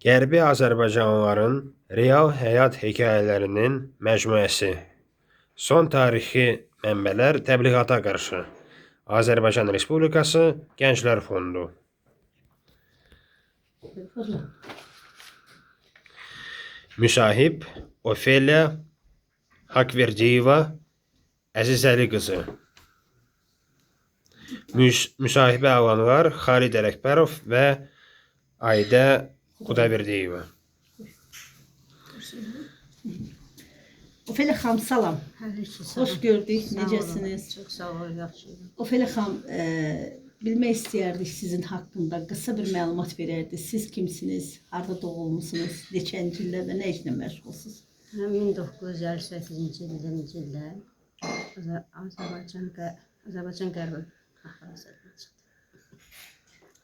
Qərbi Azərbaycanlıların real həyat hekayələrinin məcmuəsi. Son tarixi mənbələr təbliğata qarşı. Azərbaycan Respublikası Gənclər Fondu. Müsahib Ofeliya Haqverdiyeva Əzizəli qızı. Müsahibə alanlar Xalid Ələkbərov və Aydə Xudaverdiyeva. Ofeliya xanım, salam. Xoş gördük. Necəsiniz? Çox sağ olun, yaxşıyım. Ofeliya xanım, bilmək istəyərdik sizin haqqında. Qısa bir məlumat verərdik. Siz kimsiniz? Harada doğulmusunuz? Neçənci illər və nə işlə məşğulsunuz? Mən 1958-ci ildə Azərbaycan Qərbi Axarasıdan çıxdım.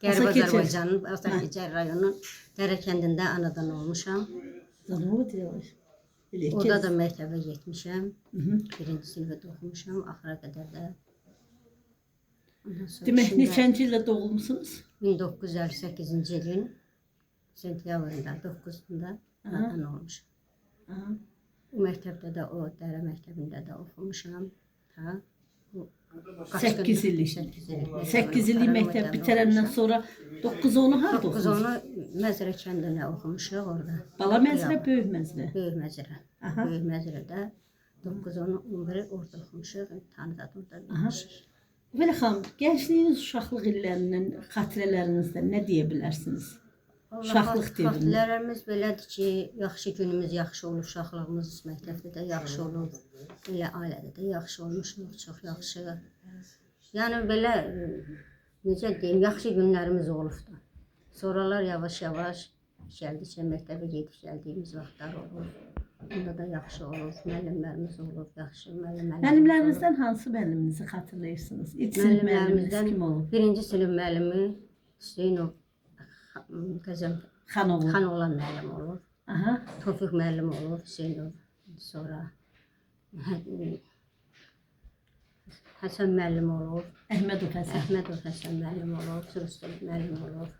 Qərbi Azərbaycanın Asakecər rayonunun Dərə kəndində anadan olmuşam. Orada da məktəbə getmişəm. Birinci sinifdə oxumuşam, axıra qədər də. Demək, neçənci ildə doğulmusunuz? 1958-ci ilin sentyabrında, 9-da anadan olmuşam. O məktəbdə də, o Dərə məktəbində də oxumuşam. 8 illik. 8 illik məktəb bitərəndən sonra 9-10-u harada oxumusunuz? 9-10-u Məzrə kəndində oxumuşuq orada. Bala Məzrə, Böyük Məzrə? Böyük Məzrə. Böyük Məzrədə 9-10-u 11-i orada oxumuşuq. İmtahanı da orada vermişik. Ofeliya xanım, gəncliyiniz, uşaqlıq illərindən, xatirələrinizdə nə deyə bilərsiniz? Uşaqlıq devrində. Xatirələrimiz belədir ki, yaxşı günümüz yaxşı olub, uşaqlığımız məktəbdə də yaxşı olub, elə ailədə də yaxşı olmuşuq, çox yaxşı. Yəni belə, necə deyim, yaxşı günlərimiz olubdur. Sonralar yavaş-yavaş gəldikcə məktəbə gedib gəldiyimiz vaxtlar olub. Onda da yaxşı olub, müəllimlərimiz olub, yaxşı müəllimlərimiz olub. Müəllimlərinizdən hansı müəlliminizi xatırlayırsınız? İlk sinif müəlliminiz kim olub? Birinci sinif müəllimi Hüseynov Xanoğlan müəllim olub. Tofiq müəllim olub, Hüseynov. Sonra Həsən müəllim olub. Əhmədov Həsən müəllim olub. Sürüstülük müəllim olub.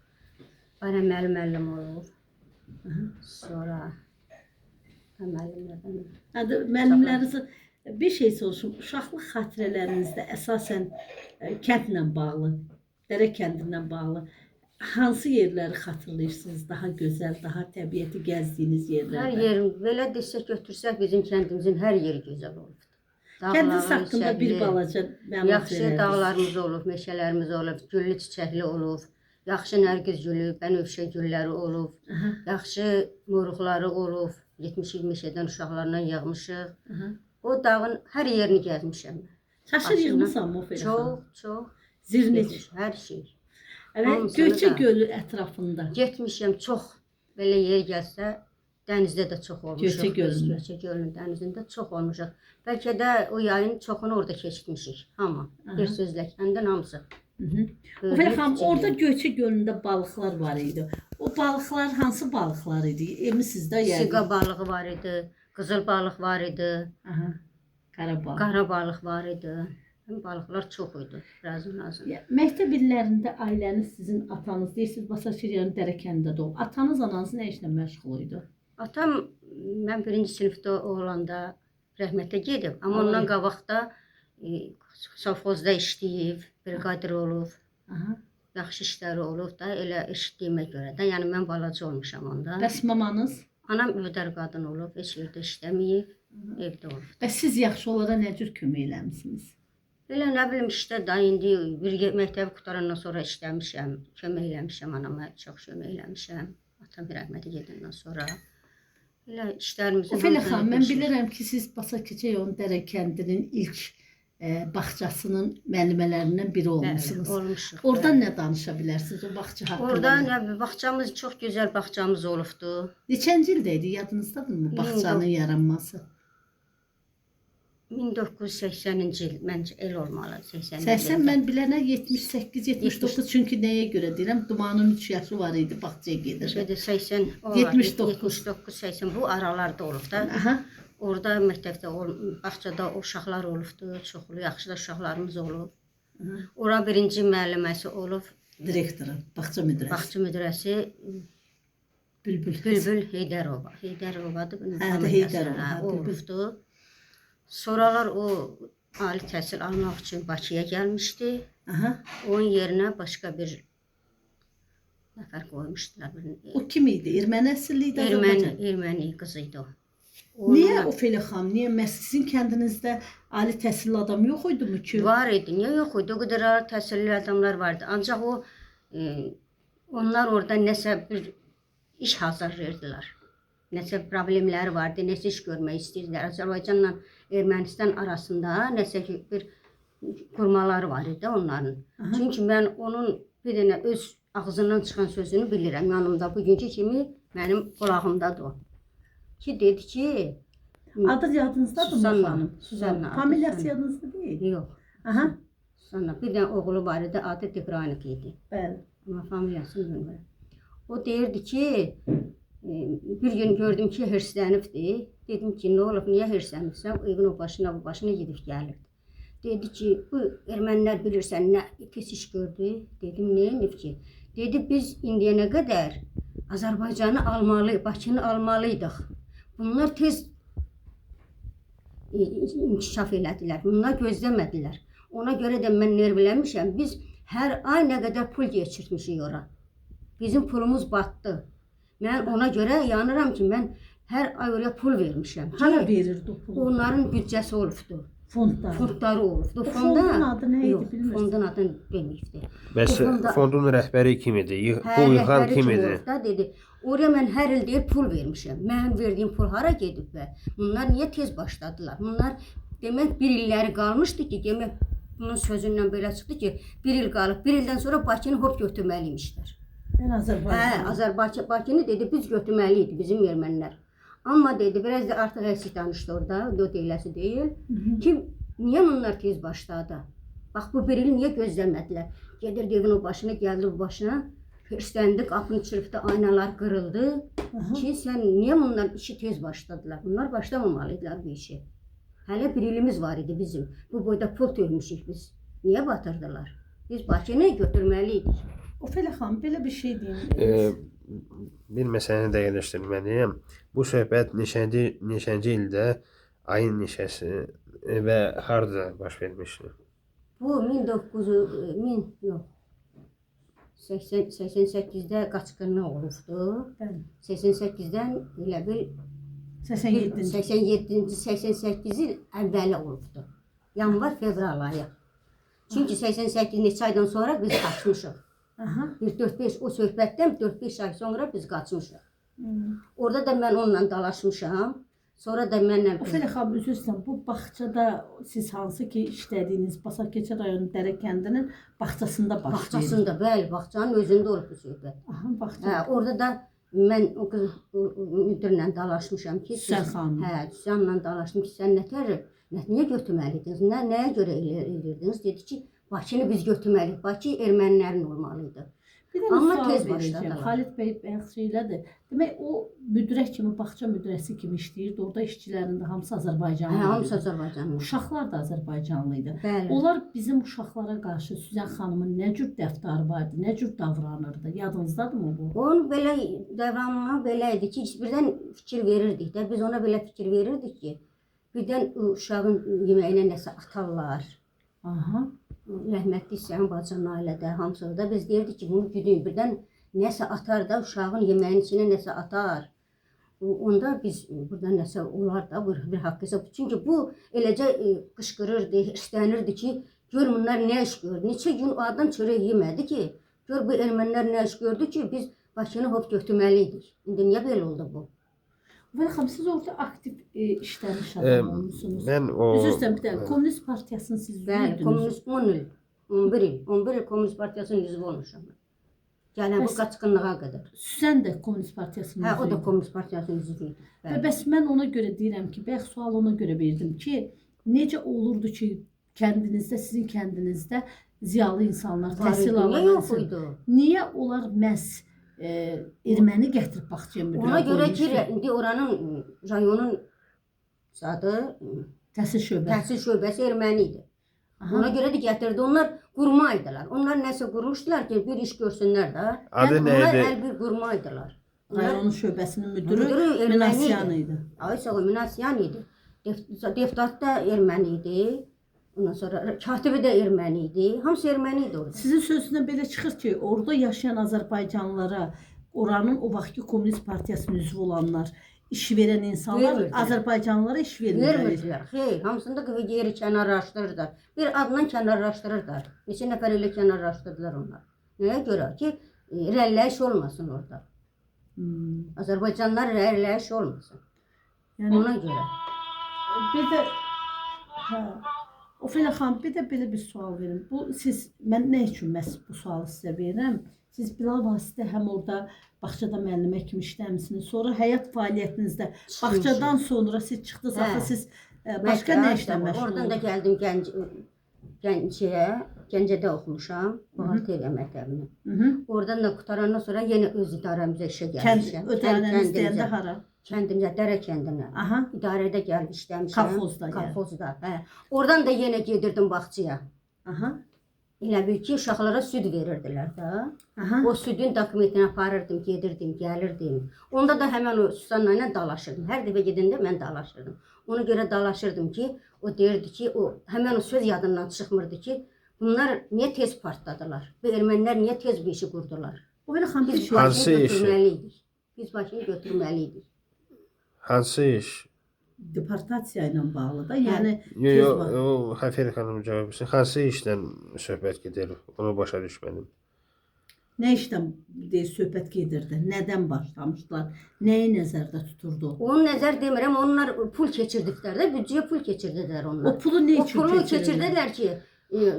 Bayram müəllim olub. Sonra müəllimlərinizi bir şey soruşum. Uşaqlıq xatirələrinizdə əsasən kəndlə bağlı, Dərə kəndindən bağlı hansı yerləri xatırlayırsınız? Daha gözəl, daha təbiəti gəzdiyiniz yerlərdə? Hər yer, belə desək götürsək bizim kəndimizin hər yeri gözəl olubdur. Kəndiniz haqqında bir balaca məlumat yaxşı verərdiniz. dağlarımız olub, meşələrimiz olub, güllü çiçəkli olub. Yaxşı nərgiz gülü, bənövşə gülləri olub. Yaxşı moruqları olub. 70 meşədən uşaqlarla yağmışıq. O dağın hər yerini gəzmişəm. Çaşır yığmısan mı Ofeliya xanım? Çox. Zirnec. Hər şey. Göyçə gölü ətrafında. Getmişəm çox. Belə yer gəlsə, dənizdə də çox olmuşuq. Göyçə gölünün dənizində çox olmuşuq. Bəlkə də o yayın çoxunu orada keçirmişik. Hamı. Bir sözlə kəndin hamısı. Ofeliya xanım, orada Göyçə gölündə balıqlar var idi. O balıqlar hansı balıqlar idi? Emisiniz də yəni. Siqa balığı var idi, qızıl balıq var idi, qara balıq var idi. Balıqlar çox idi. Məktəb illərində ailəniz sizin atanız deyirsiniz, Basakiryanın Dərə kəndində doğub. Atanız, ananız nə işlə məşğul idi? Atam, mən birinci sinifdə olanda rəhmətə gedib. Amma ondan qabaqda sovxozda işləyib, briqadir olub. Yaxşı işləri olub da, elə eşitdiyimə görə də. Yəni, mən balaca olmuşam onda. Bəs mamanız? Anam övdər qadın olub, heç yerdə işləməyib, evdə olub. Bəs siz yaxşı olara nə cür kömək eləmişsiniz? Elə nə bilim işdə da, indi bir məktəbi qutarandan sonra işləmişəm, kömək eləmişəm anama, çox kömək eləmişəm. Atam rəhmətə gedəndən sonra. Elə işlərimizin... Ofeliya xanım, mən bilirəm ki, siz Basakiryan Dərə kəndinin ilk bağçasının müəllimələrindən biri olmuşsunuz. Olmuşuq. Oradan nə danışa bilərsiniz o bağça haqqında? Oradan bağçamız, çox gözəl bağçamız olubdu. Neçənci ildə idi, yadınızdadır mı bağçanın yaranması? 1980-ci il, məncə el olmalı. 80, mən bilənə 78-79, çünki nəyə görə deyirəm, Dumanın 3 yaşı var idi, bağçaya gedir. 79-80, bu aralarda olub da. Orada məktəbdə, bağçada uşaqlar olubdu, çoxlu, yaxşı da uşaqlarımız olub. Ora birinci müəlliməsi olub. Direktoru, bağça müdürəsi. Bağça müdürəsi Bülbül. Bülbül Heydərova. Heydərovadır. Hə, Heydərova, hə, O Bülbül. olubdu. Sonralar o ali təhsil almaq üçün Bakıya gəlmişdi. Aha. Onun yerinə başqa bir nəfər qoymuşdular. O kim idi? Erməni əsilli idi? Azərbaycan? Erməni qızı idi o. Niyə Onunla- Ofelia xanım? Niyə məhz sizin kəndinizdə ali təhsilli adam yox idi mi ki? Var idi. Niyə yox idi? O qədər ali təhsilli adamlar vardı. Ancaq o onlar orada nəsə bir iş hazırlayırdılar. Nəsə problemləri vardı, nəsə iş görmək istəyirdilər. Azərbaycanla Ermənistan arasında nəsə ki bir qurmaları var idi onların. Aha. Çünki mən onun bir dənə öz ağzından çıxan sözünü bilirəm. Yanımda bugünkü kimi mənim qulağımdadır o. Ki dedi ki, Adı yadınızdadır mı Suzanna. xanım? Suzanna, adı Familiyası Suzanna. yadınızda deyil. yox. Aha. Sonra bir dənə oğlu var idi, adı Tigranik idi. Bəli. Amma familiyasını bilmirəm. O deyirdi ki, bir gün gördüm ki, hırslənibdi. Dedim ki, nə olub, niyə hırslənibsən? Evin o başına, bu başına gedib gəlirdi. Dedi ki, bu ermənilər bilirsən nə pis iş gördü. Dedim, neyinib ki? Dedi, biz indiyənə qədər Azərbaycanı almalı, Bakını almalıydıq. Bunlar tez inkişaf elədilər. Bunlar gözləmədilər. Ona görə də mən nervlənmişəm. Biz hər ay nə qədər pul geçirtmişik ora. Bizim pulumuz batdı. Mən ona görə yanıram ki, mən hər ay oraya pul vermişəm. Hara verirdi o pulu? Onların büdcəsi olubdu. Fondlar. Fondları olubdu. O fondun adı nə idi, Yox, bilmirsən? fondun adını deməyibdi. Bəs O fonda- fondun rəhbəri kim idi? Hə, Pul yığan rəhbəri kim kim idi? olub da, dedi. Oraya mən hər il deyir pul vermişəm. Mənim verdiyim pul hara gedib və bunlar niyə tez başladılar? Bunlar demək bir illəri qalmışdı ki, demək bunun sözündən belə çıxdı ki, bir il qalıb, bir ildən sonra Bakını hop götürməliymişlər. Ben Azərbaycan. Azərbaycan Bakını dedi biz götürməli idi bizim ermənilər. Amma dedi biraz da artıq əksik danışdı orada, o deyiləsi deyil. Ki niyə bunlar tez başladı? Bax bu bir il niyə gözləmədilər? Gedirdi evin o başına, gəldi bu başına. Hırsləndi, qapını çırpdı, aynalar qırıldı. Ki sən niyə bunlar işi tez başladılar? Bunlar başlamamalıydılar bu işi. Hələ bir ilimiz var idi bizim. Bu boyda pul tökmüşük biz. Niyə batırdılar? Biz Bakını götürməliydik. Ofelia xanım, belə bir şey deyim. Bir məsələni dəqiqləşdirməliyəm. Bu söhbət neçənci ildə, ayın neçəsi və harda baş vermişdi? Bu 88-də qaçqınlıq olubdu. Bəli. 88-dən elə bil 87-ci. 87-ci 88 il əvvəli olubdu. Yanvar, fevral ayı. Çünki 88 neçə aydan sonra biz qaçmışıq. Aha. Bir 4-5 o söhbətdən 4-5 ay sonra biz qaçmışıq. Orada da mən onunla dalaşmışam. Sonra da mənlə Ofelia xanım, üzr istəyirəm. Bu bağçada siz hansı ki işlədiyiniz Basarkeçə rayonu Dərə kəndinin bağçasında baş verir. bağçasında, bəli, bağçanın özündə olub bu söhbət. Aha, bağça. Hə, orada da mən o qız müdirlə dalaşmışam ki, Süsən xanım. Hə, Süsənlə dalaşdım ki, sən niyə götürməliydiniz? Nəyə görə eləyirdiniz? Dedi ki, Bakını biz götürməliyik. Bakı ermənilərin olmalıydı. Bir dənə Amma sual tez verəcəm. başladılar. Xalid bəy bəxş elədi. Demək o müdirə kimi, bağça müdirəsi kimi işləyirdi. Orada işçilərin də hamısı Azərbaycanlı. Hə, hamısı Azərbaycanlı. Uşaqlar da Azərbaycanlı idi. Bəli. Onlar bizim uşaqlara qarşı Süzən xanımın nə cür dəftarı vardı, nə cür davranırdı? Yadınızdadırmı bu? Onun belə davranma belə idi ki, birdən fikir verirdik də. Biz ona belə fikir verirdik ki, birdən uşağın yeməyinə nəsə atarlar. Aha. Rəhmətli Hüseyin bacının ailədə hamısı da biz deyirdik ki, bunu güdün birdən nəsə atar da uşağın yeməyinin içinə nəsə atar. Onda biz burada nəsə olar da bir haqq hesab. Çünki bu eləcə qışqırırdı, istənirdi ki, gör bunlar nə iş gördü. Neçə gün o adam çörək yemədi ki, gör bu ermənilər nə iş gördü ki, biz Bakını hop götürməliydik. İndi niyə belə oldu bu? Və xanım, siz orada aktiv işləmiş adam olmuşsunuz. Mən o Üzr istəyirəm, bir dəqiqə. Komünist partiyasının siz üzvü Bəli, idiniz. Komünist 10 il, 11 il Komünist Partiyasının üzvü olmuşam. Gələn bu Bəs- qaçqınlığa qədər. Süsən də Komünist partiyasının Hə, üzvü o da idi. Komünist Partiyasının üzvü idi. Və Bəli. bəs mən ona görə deyirəm ki, bayaq sual ona görə verdim ki, necə olurdu ki, kəndinizdə, sizin kəndinizdə ziyalı insanlar Var idi, təhsil niyə alan yox insan- idi? Niyə onlar məhz erməni gətirib bağçaya müdirə Ona görə ki, qoymuşlar? indi oranın rayonun adı Təhsil şöbəsi. təhsil şöbəsi erməni idi. Aha. Ona görə də gətirdi. Onlar qurmaydılar. Onlar nəsə qurmuşdular ki, bir iş görsünlər də. adı Yəni nə onlar idi? əl bir qurmaydılar. Rayonun şöbəsinin müdürü Müdürü erməni Minasyan idi. idi. Aysa o Minasyan idi. Deputat da erməni idi. Ondan sonra katibi də erməni idi. Hamısı erməni idi orada. Sizin sözündən belə çıxır ki, orada yaşayan Azərbaycanlılara, oranın o vaxtki Komünist Partiyasının üzvü olanlar, iş verən insanlar Vermirdilər. Azərbaycanlılara iş vermirlər. Vermirdilər. Xeyr, hamısında yeri kənarlaşdırırlar. Bir adla kənarlaşdırırlar. Neçə nəfər ilə kənarlaşdırdılar onlar. Nəyə görə ki, irəliləyiş olmasın orada. Azərbaycanlılar irəliləyiş olmasın. Yəni Ona görə. bir də hə, Ofelia xanım, bir də belə bir sual verin. Mən nə üçün məhz bu sualı sizə verirəm? Siz bilavasitə həm orada bağçada müəllimə kimi işləmisiniz. Sonra həyat fəaliyyətinizdə bağçadan sonra siz çıxdınız, Hə. axı siz başqa nə işlə məşğul Oradan da oldunuz? gəldim Gəncədə oxumuşam, buğalteriya məktəbini. Oradan da qutarandan sonra yenə öz idarəmizə işə gəlmişəm. Ödənəniz deyəndə hara? Kəndimizə, Dərə kəndinə. Aha. İdarədə gəlib işləmişəm. Kolxozda yəni. Kolxozda, hə. Oradan da yenə gedirdim bağçaya. Aha. Elə bil ki, uşaqlara süd verirdilər də. Aha. O südün dokumentini aparırdım, gedirdim, gəlirdim. Onda da həmən o Susanla ilə dalaşırdım. Hər dəfə gedəndə mən dalaşırdım. Ona görə dalaşırdım ki, o deyirdi ki, həmən o söz yadından çıxmırdı ki, bunlar niyə tez partladılar? Bu ermənilər niyə tez bir işi qurdular? Ofelia xanım, bir Biz şey. Hansı başını işi? götürməliydik. Biz başını götürməliydik. Hansı iş? Deportasiya ilə bağlı da. Yəni Yox, o Xəfir xanım cavab versin. Hansı işdən söhbət gedir? Onu başa düşmədim. nə işdən deyə söhbət gedirdi? Nədən başlamışdılar? Nəyi nəzərdə tuturdu? Onun nəzər demirəm, onlar pul keçirdiklər də, büdcəyə pul keçirdilər onlar. O pulu nə O üçün pulu keçirirlər? keçirdilər ki,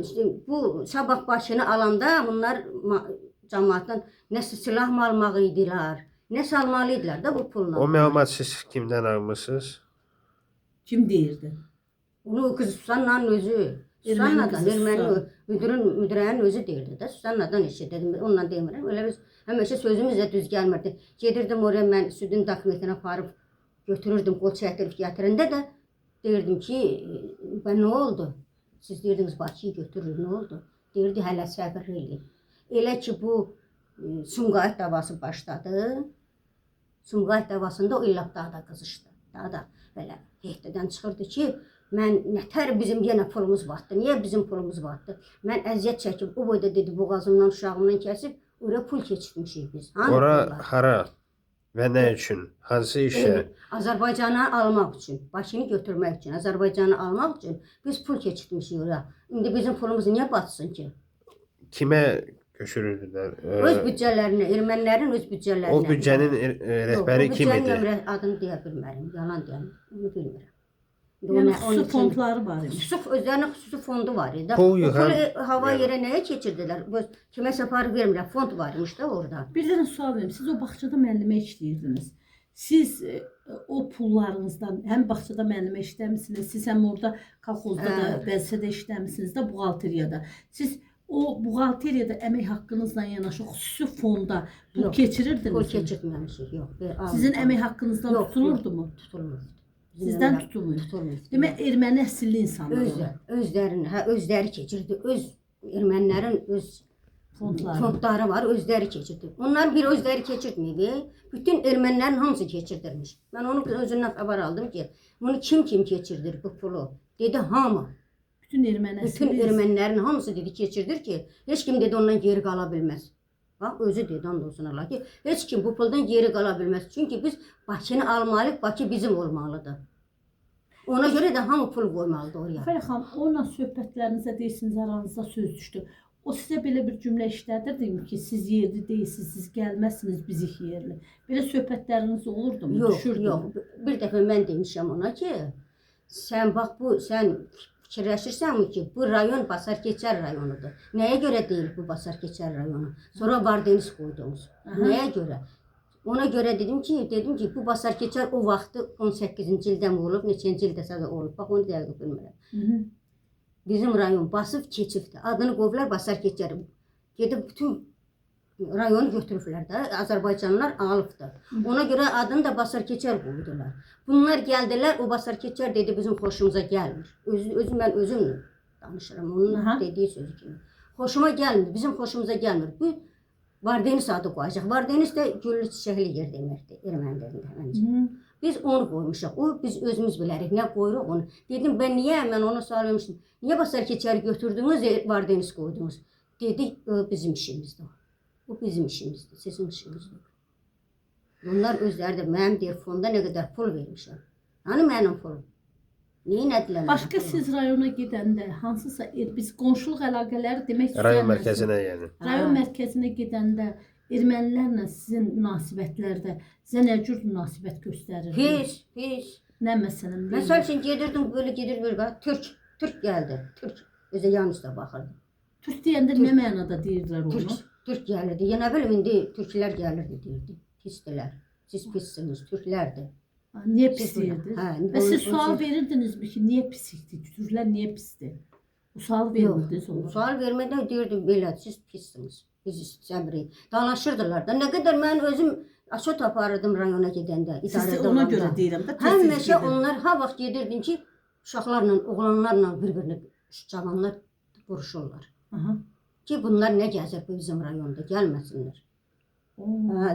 işte, bu sabah başını alanda bunlar cəmaatdan nəsə silah mı almalı idilər, nəsə almalı idilər də bu pulla. O məlumat siz kimdən almısınız? Kim deyirdi? Onu o qız Susanlanın özü, Susanladan, qızı erməni Susan. müdürənin özü deyirdi də, Susanladan eşitdim, onunla demirəm. Elə biz həmişə sözümüz də düz gəlmirdi. Gedirdim oraya mən südün dokumentini aparıb götürürdüm, qol çəkdirib gətirəndə də deyirdim ki, nə oldu? Siz deyirdiniz Bakıyı götürür, nə oldu? Deyirdi hələ səbir eləyin. Elə ki bu Sumqayıt davası başladı. Sumqayıt davasında o illaq daha da qızışdı. Daha da belə hehtədən çıxırdı ki, mən nətər bizim yenə pulumuz batdı. Niyə bizim pulumuz batdı? Mən əziyyət çəkib, o boyda dedi boğazımdan, uşağımdan kəsib, oraya pul keçirtmişik biz. Ora hara və nə üçün? Hansı işə? Azərbaycanı almaq üçün, Bakını götürmək üçün, Azərbaycanı almaq üçün biz pul keçirtmişik oraya. İndi bizim pulumuz niyə batsın ki? Kimə köçürürdülər? Öz büdcələrinə, ermənilərin öz büdcələrinə. O büdcənin rəhbəri kim idi? Yox, adını deyə bilmərəm, yalan deyəm, onu bilmirəm. Yəni xüsusi fondları var idi. Özlərinin xüsusi fondu var idi. Pul O yığan- pulu hava yerə nəyə keçirdilər? Kiməsə aparıb vermirlər, fond var imiş də orada. Bir dənə sual verim. Siz o bağçada müəllimə işləyirdiniz. Siz o pullarınızdan həm bağçada müəllimə işləmisiniz, siz həm orada kolxozda da, vəzifədə işləmisiniz də, buğalteriyada. Siz o buğalteriyada əmək haqqınızla yanaşı xüsusi fonda pul Yox, keçirirdiniz. Pul keçirtməmişik, yox. Sizin əmək haqqınızdan Yox, tutulurdu mu? Tutulmurdu. Sizdən tutulmur. Tutulmurdu. Demək erməni əsilli insanlar. Özləri keçirdi. Öz ermənilərin öz fondları var, özləri keçirdi. Onlar bir özləri keçirtməyib, bütün ermənilərin hamısı keçirdirmiş. Mən onun özündən xəbər aldım ki, bunu kim keçirdir bu pulu? Dedi hamı. Bütün erməni Bütün əsilli. ermənilərin hamısı dedi keçirdir ki, heç kim dedi ondan geri qala bilməz. Bax, özü dedi and olsun Allah ki, heç kim bu puldan geri qala bilməz. Çünki biz Bakını almalıyıq, Bakı bizim olmalıdır. Ona görə də hamı pul qoymalıdır oraya. Fəxri xanım, onunla söhbətlərinizdə deyirsiniz, aranızda söz düşdü. O sizə belə bir cümlə işlədirdi ki, siz yerli deyilsiniz, siz gəlməzsiniz bizik yerli. Belə söhbətləriniz olurdu mu? Yox, Düşürdü yox. mü? Bir dəfə mən demişəm ona ki, sən fikirləşirsənmi ki, bu rayon Basarkeçər rayonudur. Nəyə görə deyil bu Basarkeçər rayonu? Sonra Vardeniz qoydunuz. Nəyə görə? Ona görə dedim ki, bu Basarkeçər o vaxtı 18-ci ildə mi olub, neçənci ildə də olub. Bax, onu dəqiq bilmirəm. Bizim rayon basıb keçibdir. Adını qoyublar Basarkeçər. Gedib bütün rayonu götürüblər də, Azərbaycanlılar alıbdır. Ona görə adını da Basarkeçər qoydular. Bunlar gəldilər, o Basarkeçər dedi bizim xoşumuza gəlmir. Mən özümlə danışıram, onun dediyi sözü kimi. Xoşuma gəlmir, bizim xoşumuza gəlmir. Vardeniz adı qoyacaq. Vardeniz də güllü çiçəkli yer deməkdir erməni dilində məncə. Biz onu qoymuşuq. O biz özümüz bilərik nə qoyuruq onu. Dedim mən niyə mən ona sual vermişdim. Niyə basar keçəri götürdünüz, Vardeniz qoydunuz? Dedi o bizim işimizdir. O bizim işimizdir, sizin işinizdir. Bunlar özləri də mənim deyir fonda nə qədər pul vermişəm. Yəni mənim pulum. Neyin ədilənir? Başqa siz rayona gedəndə hansısa biz qonşuluq əlaqələri demək Rayon mərkəzinə yəni. Rayon mərkəzinə gedəndə ermənilərlə sizin münasibətlərdə sizə nə cür münasibət göstərir? Heç. Nə məsələn? Məsəl üçün gedirdim böyle böyle Türk gəldi. Türk özə yan üstə baxırdı. Türk deyəndə nə mənada deyirdilər onu? Türk gəlirdi. Ya nə bilim indi türklər gəlirdi deyirdi. Pisdilər. Siz pissiniz, türklərdir. Niyə pis deyirdi? Hə, Və siz sual verirdinizmi ki, niyə pislikdir? Türklər niyə pisdir? Bu sual verirdiniz ona. Sual vermədən deyirdim belə, siz pissiniz. Biz istəmirik. Dalaşırdılar da. Nə qədər mən özüm açot aparırdım rayona gedəndə. Siz ona görə deyirəm də. Həmişə onlar ha vaxt gedirdim ki, uşaqlarla, oğlanlarla bir-birini cavanlar vuruşurlar. Ki bunlar nə gəzir bu bizim rayonda, gəlməsinlər.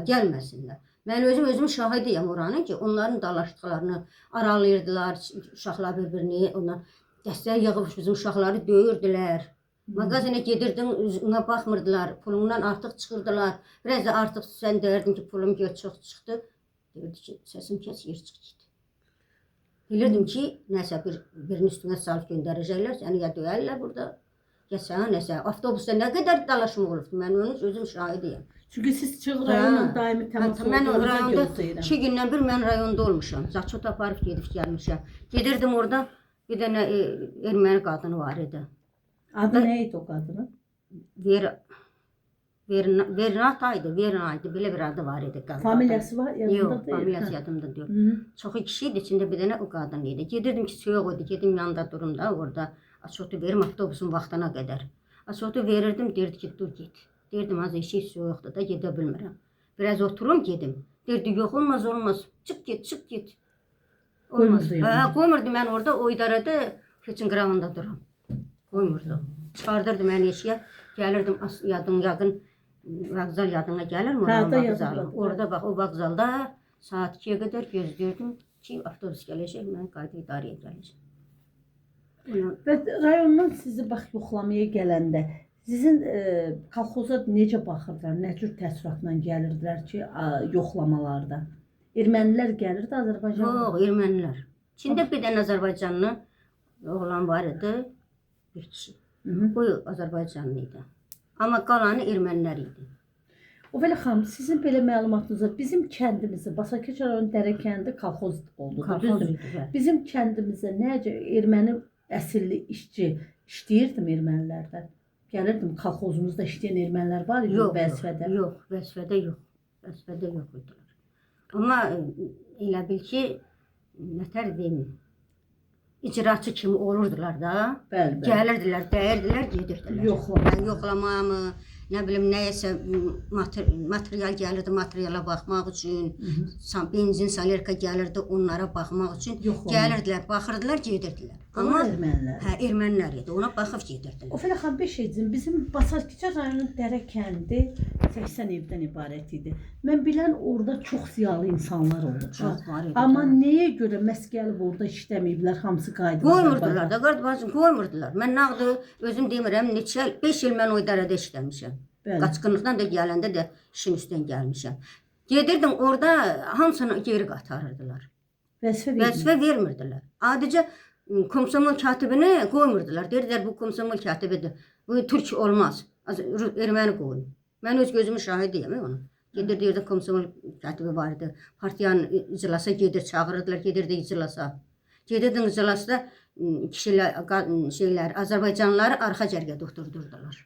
Gəlməsinlər. Mən özüm şahidiyəm oranın ki, onların dalaşdıqlarını aralayırdılar, uşaqlar bir-birini, onlar dəstəyə yığılmış bizim uşaqları döyürdülər. Mağazana gedirdim, ona baxmırdılar, pulumdan artıq çıxırdılar. Biraz da artıq sən deyirdin ki, pulum çox çıxdı. Deyirdi ki, səsin kəs, yer çıx git. Bilirdim ki, nəsə birinin üstünə salıb göndərəcəklər, səni ya döyərlər burada, ya sənə nəsə. Avtobusda nə qədər dalaşma olubdu, mən onun özüm şahidiyəm. Çünki siz Çığ rayonla daimi təmas olduğunuza gözləyirəm. 2 gündən bir mən rayonda olmuşam. Zaçot aparıb gedib gəlmişəm. Gedirdim orada bir dənə erməni qadını var idi. Adı nə idi o qadının? Vernataydı, belə bir adı var idi. Familiyası var yadında deyil? Yox, familiyası yadımda deyil. Çoxu kişi idi, içində bir dənə o qadın idi. Gedirdim ki, soyuq idi, gedim yanında durum da orada. Açotu verim avtobusun vaxtına qədər. Açotu verirdim, deyirdi ki, dur git. Deyirdim, az eşik soyuqdur da, gedə bilmirəm. Biraz oturum, gedim. Deyirdi, yox, olmaz. Çıx git. Olmaz. Qoymurdu mən orada, o idarədə keçin qıravında duram. Qoymurdu. Çıxardırdı məni eşiyə, gəlirdim, yaqın vağzal yadına gəlir mi? Orada bax, o vağzalda saat 2-yə qədər gözləyirdim ki, avtobus gələcək, mən qayda idarəyə gələcəm. Və rayondan sizi bax yoxlamaya gələndə sizin kolxoza necə baxırdılar, nə cür təəssüratla gəlirdilər ki, yoxlamalarda? Ermənilər gəlirdi Azərbaycana? Yox, ermənilər. İçində bir dənə Azərbaycanlı oğlan var idi, bir kişi. Bu Azərbaycanlı idi. Amma qalanı ermənilər idi. O belə xanım, sizin belə məlumatınızda bizim kəndimizdə, Basakəç rayon Dərə kəndi kolxoz oldu. Bizim kəndimizdə necə erməni əsilli işçi işləyirdim ermənilərdən? Gəlirdim, kolxozumuzda işləyən ermənilər var idi vəzifədə? Yox, vəzifədə yox idilər. Amma elə bil ki, nətər deyim, icraçı kimi olurdular da, gəlirdilər, dəyirdilər, gedirdilər. Yoxlama mı, nə bilim, nəyəsə material gəlirdi, materiala baxmaq üçün, benzin, salerka gəlirdi, onlara baxmaq üçün gəlirdilər, baxırdılar, gedirdilər. Amma ermənilər? Hə, ermənilər idi, ona baxıb gedirdilər. O fələ xan, bir şey deyim, bizim Basakəç rayonun Dərə kəndi 80 evdən ibarət idi. Mən bilən orada çox ziyalı insanlar oldu. Çox var idi. Amma nəyə görə məhz gəlib orada işləməyiblər, hamısı qayıdıb? Qoymurdular da, qardaşım, qoymurdular. Mən nağdı, özüm demirəm, 5 il mən o idarədə işləmişəm. Qaçqınlıqdan da gələndə də işin üstdən gəlmişəm. Gedirdim, orada hamısını geri qatarırdılar. Vəzifə vermirdilər. Adicə komsomol katibini qoymurdular. Deyirdilər, bu komsomol katibidir. Bu türk olmaz. Erməni qoyun. Mən öz gözümün şahidiyəm onu. Gedir, deyirdi, komsomol katibi var idi. Partiyanın iclasa gedir, çağırırdılar, gedirdi iclasa. Gedirdin iclasda kişilər, Azərbaycanlıları arxa cərgədə oturdurdular.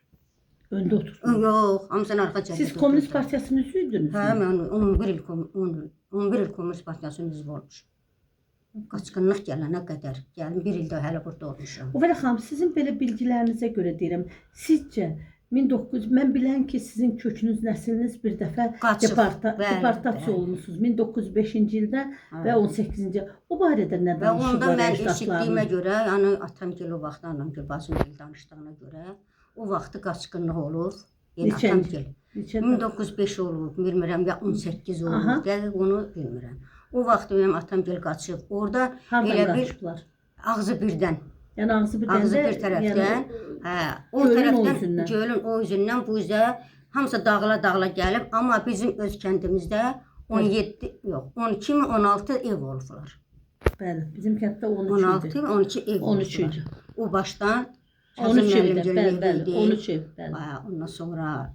Öndə oturdu? Yox, hamısını arxa cərgədə. Siz Komünist Partiyasının üzvüydünüz? Hə, mən 11 il Komünist Partiyasının üzvü olmuşum. Qaçqınlıq gələnə qədər. Gəlim, 1 ildə hələ burada olmuşam. O belə xanım, sizin belə bilgilərinizə görə deyirəm, sizcə mən bilən ki, sizin kökünüz, nəsliniz bir dəfə deportasiya olmuşsunuz 1905-ci ildə və 18-ci. O barədə nə danışıblar? Onda mən eşitdiyimə görə, yəni atam o vaxt, anam bacım danışdığına görə, o vaxtı qaçqınlıq olub. Yəni Neçənci? atam gel. Neçə 1905 olub, bilmirəm ya 18 Aha. olub, dəqiq onu bilmirəm. O vaxt mənim atam gel qaçıb. Orada hardan elə bir qaçıblar? ağzı birdən, Yəni ağzı bir ağzı dənə bir tərəfdən, o gölün o tərəfdən üzündən. gölün o üzündən bu üzə hamısı dağla gəlib, amma bizim öz kəndimizdə 17 yox, 12 mi 16 ev olublar. Bəli, bizim kənddə 13 16 idi. mi 12 ev 13 olublar. idi. O başdan 13 Kazım evdə, müəllim bəli, idi. 13 ev, bəli. Ondan sonra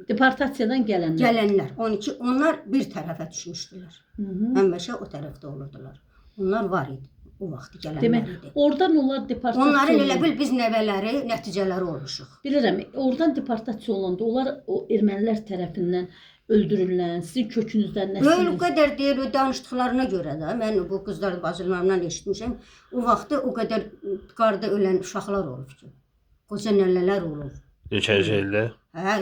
Deportasiyadan gələnlər. gələnlər 12 onlar bir tərəfə düşmüşdülər. Hı-hı. Həmişə o tərəfdə olurdular. Onlar var idi. O vaxt gələnlər Demək, idi. oradan onlar deportasiya Onların elə olundu. bil biz nəvələri, nəticələri olmuşuq. Bilirəm, oradan deportasiya olundu. Onlar o ermənilər tərəfindən öldürülən, sizin kökünüzdən Böyle o nəsliniz. qədər deyir, danışdıqlarına görə də mən bu qızlar bacılarımdan eşitmişəm. O vaxtda o qədər qarda ölən uşaqlar olub ki. Qoca nənələr olub. Neçənci ildə? Hə,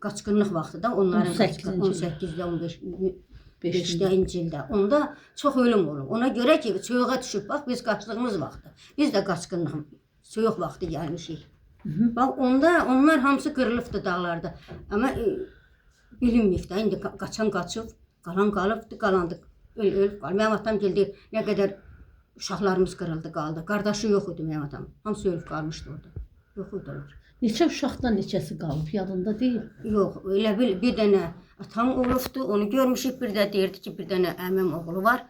qaçqınlıq vaxtı da onların 18-ci 18-də 15-ci ildə. Onda çox ölüm olub. Ona görə ki, soyuğa düşüb, bax biz qaçdığımız vaxtı. Biz də qaçqınlıq soyuq vaxtı gəlmişik. Bax onda onlar hamısı qırılıbdı dağlarda. Amma bilinməyib də indi qaçan qaçıb, qalan qalıbdı, qalandıq. Ölüb qalıb. Mənim atam gəldi, nə qədər uşaqlarımız qırıldı, qaldı. Qardaşı yox idi mənim atam. Hamısı ölüb qalmışdı orada. Yox idiler. Neçə uşaqdan neçəsi qalıb, yadında deyil. Yox, elə bir dənə atam olubdu, onu görmüşük. Bir də deyirdi ki, bir dənə əmim oğlu var.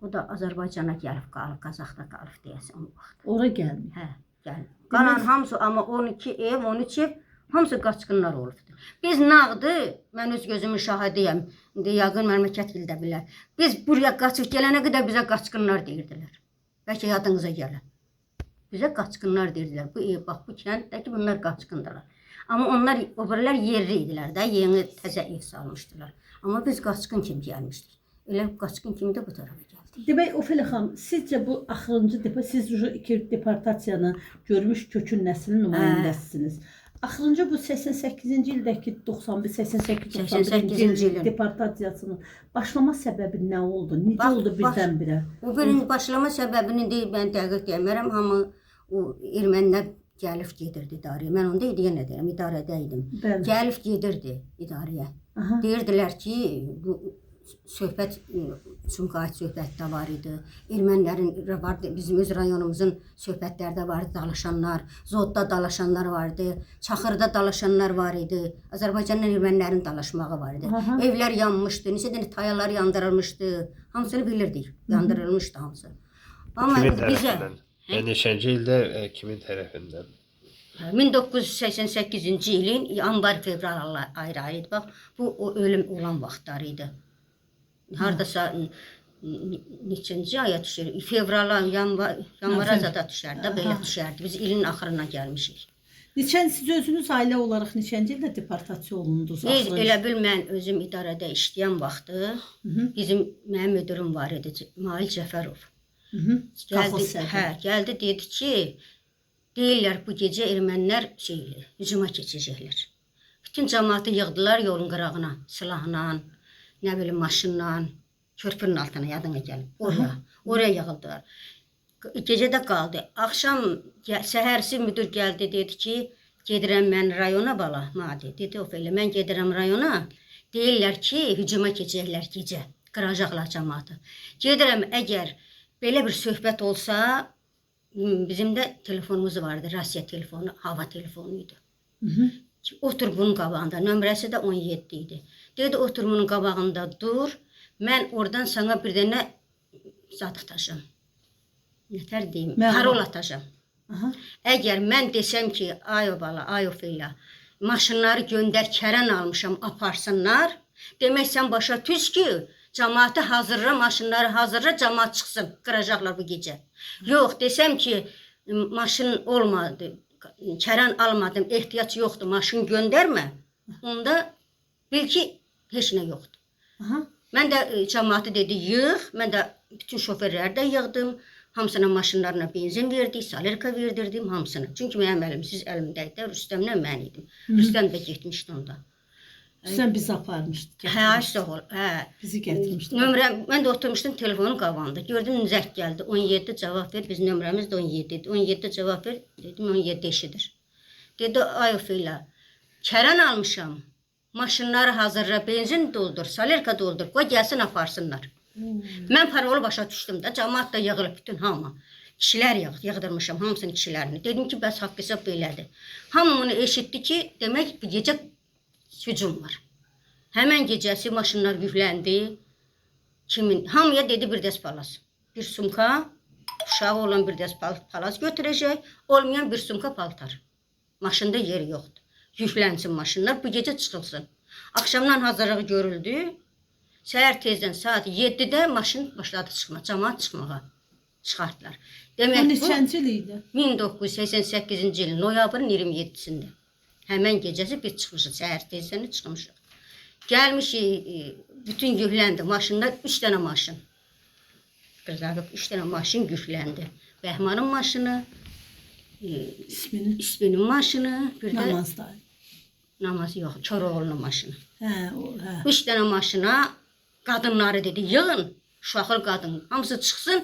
O da Azərbaycana gəlib qalıb, Qazaxda qalıb deyəsən o vaxt. Ora gəlmir. Hə, gəlib. Qalan hamısı, amma 12 ev, 13 ev, hamısı qaçqınlar olubdu. Biz nağdı, mən öz gözümün şahidiyəm. İndi yaqın məmləkət bildə bilər. Biz buraya qaçıb gələnə qədər bizə qaçqınlar deyirdilər. Bəlkə yadınıza gəlir. Bizə qaçqınlar deyirdilər. Bu ev, bax bu kənddəki bunlar qaçqındılar. Amma onlar, o birilər yerli idilər də, yeni təzə ev salmışdılar. Amma biz qaçqın kimi gəlmişdik. Elə qaçqın kimi də bu tərəfə gəldik. Demək, Ofelia xanım, sizcə bu axırıncı siz iki deportasiyanı görmüş kökün nəslinin nümayəndəsisiniz. Axırıncı bu 88-ci ildəki 88-91-ci il deportasiyasının başlama səbəbi nə oldu? Necə oldu birdən-birə? O birinci başlama səbəbini deyil, mən dəqiq demərəm, amma o ermənilər gəlib gedirdi idarəyə. Mən onda yenə deyirəm, idarədə idim. Bəli. Gəlib gedirdi idarəyə. Aha. Deyirdilər ki, bu söhbət, Sumqayıt söhbətdə var idi. Ermənilərin vardı, bizim öz rayonumuzun söhbətlərdə vardı, dalaşanlar, Zodda dalaşanlar vardı, Çaxırda dalaşanlar var idi. Azərbaycanla ermənilərin dalaşmağı var idi. Aha. Evlər yanmışdı, neçə dənə tayalar yandırılmışdı. Hamısını bilirdik, yandırılmışdı hamısı. Amma Kimin bizə tərəfindən? Yəni neçənci ildə kimin tərəfindən? 1988-ci ilin yanvar-fevral ayları idi. Bax, bu o ölüm olan vaxtları idi. Hardasa neçənci aya düşür? Fevrala, yanvara zada düşərdi, belə düşərdi. Biz ilin axırına gəlmişik. Siz özünüz ailə olaraq neçənci ildə deportasiya olundunuz? Elə bil mən özüm idarədə işləyən vaxtı mənim müdürüm var idi, Mail Cəfərov. Gəldi dedi ki, deyirlər bu gecə ermənilər hücuma keçəcəklər. Bütün cəmaatı yığdılar yolun qırağına, silahla, nə bilim maşınla, körpünün altına yadına gəlib. Oraya yığıldılar. Gecə də qaldı. Axşam səhərsi müdür gəldi, dedi ki, gedirəm mən rayona bala. Dedi, Ofelia, mən gedirəm rayona. Deyirlər ki, hücuma keçəcəklər gecə, qıracaqlar cəmaatı. Gedirəm, əgər belə bir söhbət olsa, bizim də telefonumuz vardı, Rasiya telefonu, hava telefonu idi. Otur bunun qabağında, nömrəsi də 17 idi. Dedi, otur bunun qabağında dur, mən oradan sana bir dənə zat atacağım. Nətər deyim, parol atacağım. Əgər mən desəm ki, ay o bala, ay o Ofelia, maşınları göndər, kərən almışam, aparsınlar, demək sən başa düz ki, cəmaatı hazırla, maşınları hazırla, cəmaat çıxsın, qıracaqlar bu gecə. Yox, desəm ki, maşın olmadı, kərən almadım, ehtiyac yoxdur, maşın göndərmə, onda bil ki, heç nə yoxdur. Mən də cəmaatı dedi, yığ, mən də bütün şoferləri də yığdım, hamısına maşınlarına benzin verdik, salerka verdirdim, hamısına. Çünki mənim əlimsiz əlimdəydi, Rüstəmlə mən idim. Rüstəm də getmişdi onda. Sən bizi aparmışdın. Hə, sağ ol. Bizi gətirmişdin. Mən də oturmuşdum telefonun qabağında. Gördüm zəng gəldi. 17 cavab ver. Bizim nömrəmiz də 17 idi. 17 cavab ver. Dedim 17 eşidir. Dedi, ay Ofelia, Kərən almışam. Maşınları hazırla, benzin doldur, salerka doldur, qoy gəlsin aparsınlar. Mən parolu başa düşdüm də, cəmaat da yığılıb bütün hamı. Kişilər yığdırmışam hamısının kişilərini. Dedim ki, bəs haqq hesab belədir. Hamı bunu eşitdi ki, demək bu gecə hücum var. Həmən gecəsi maşınlar yükləndi. Hamıya dedi bir dəst palaz. Bir sumka, uşağı olan bir dəst palaz götürəcək, olmayan bir sumka paltar. Maşında yeri yoxdur. Yüklənsin maşınlar, bu gecə çıxılsın. Akşamdan hazırlığı görüldü. Səhər tezdən saat 7-də maşın başladı çıxma, cəmaat çıxmağa çıxartdılar. Demək bu Neçənci il idi? 1988-ci ilin noyabrın 27-sində. Həmən gecəsi biz çıxmışıq, səhər tezdən çıxmışıq. Gəlmişik, bütün yükləndi maşınlar, 3 dənə maşın. 3 dənə maşın yükləndi. Bəhmanın maşını, İsminin maşını, bir də Namazdaydı. namazı yox, Koroğlu'nun maşını. Hə. 3 dənə maşına qadınları dedi, yığın, uşaqlı qadın, hamısı çıxsın,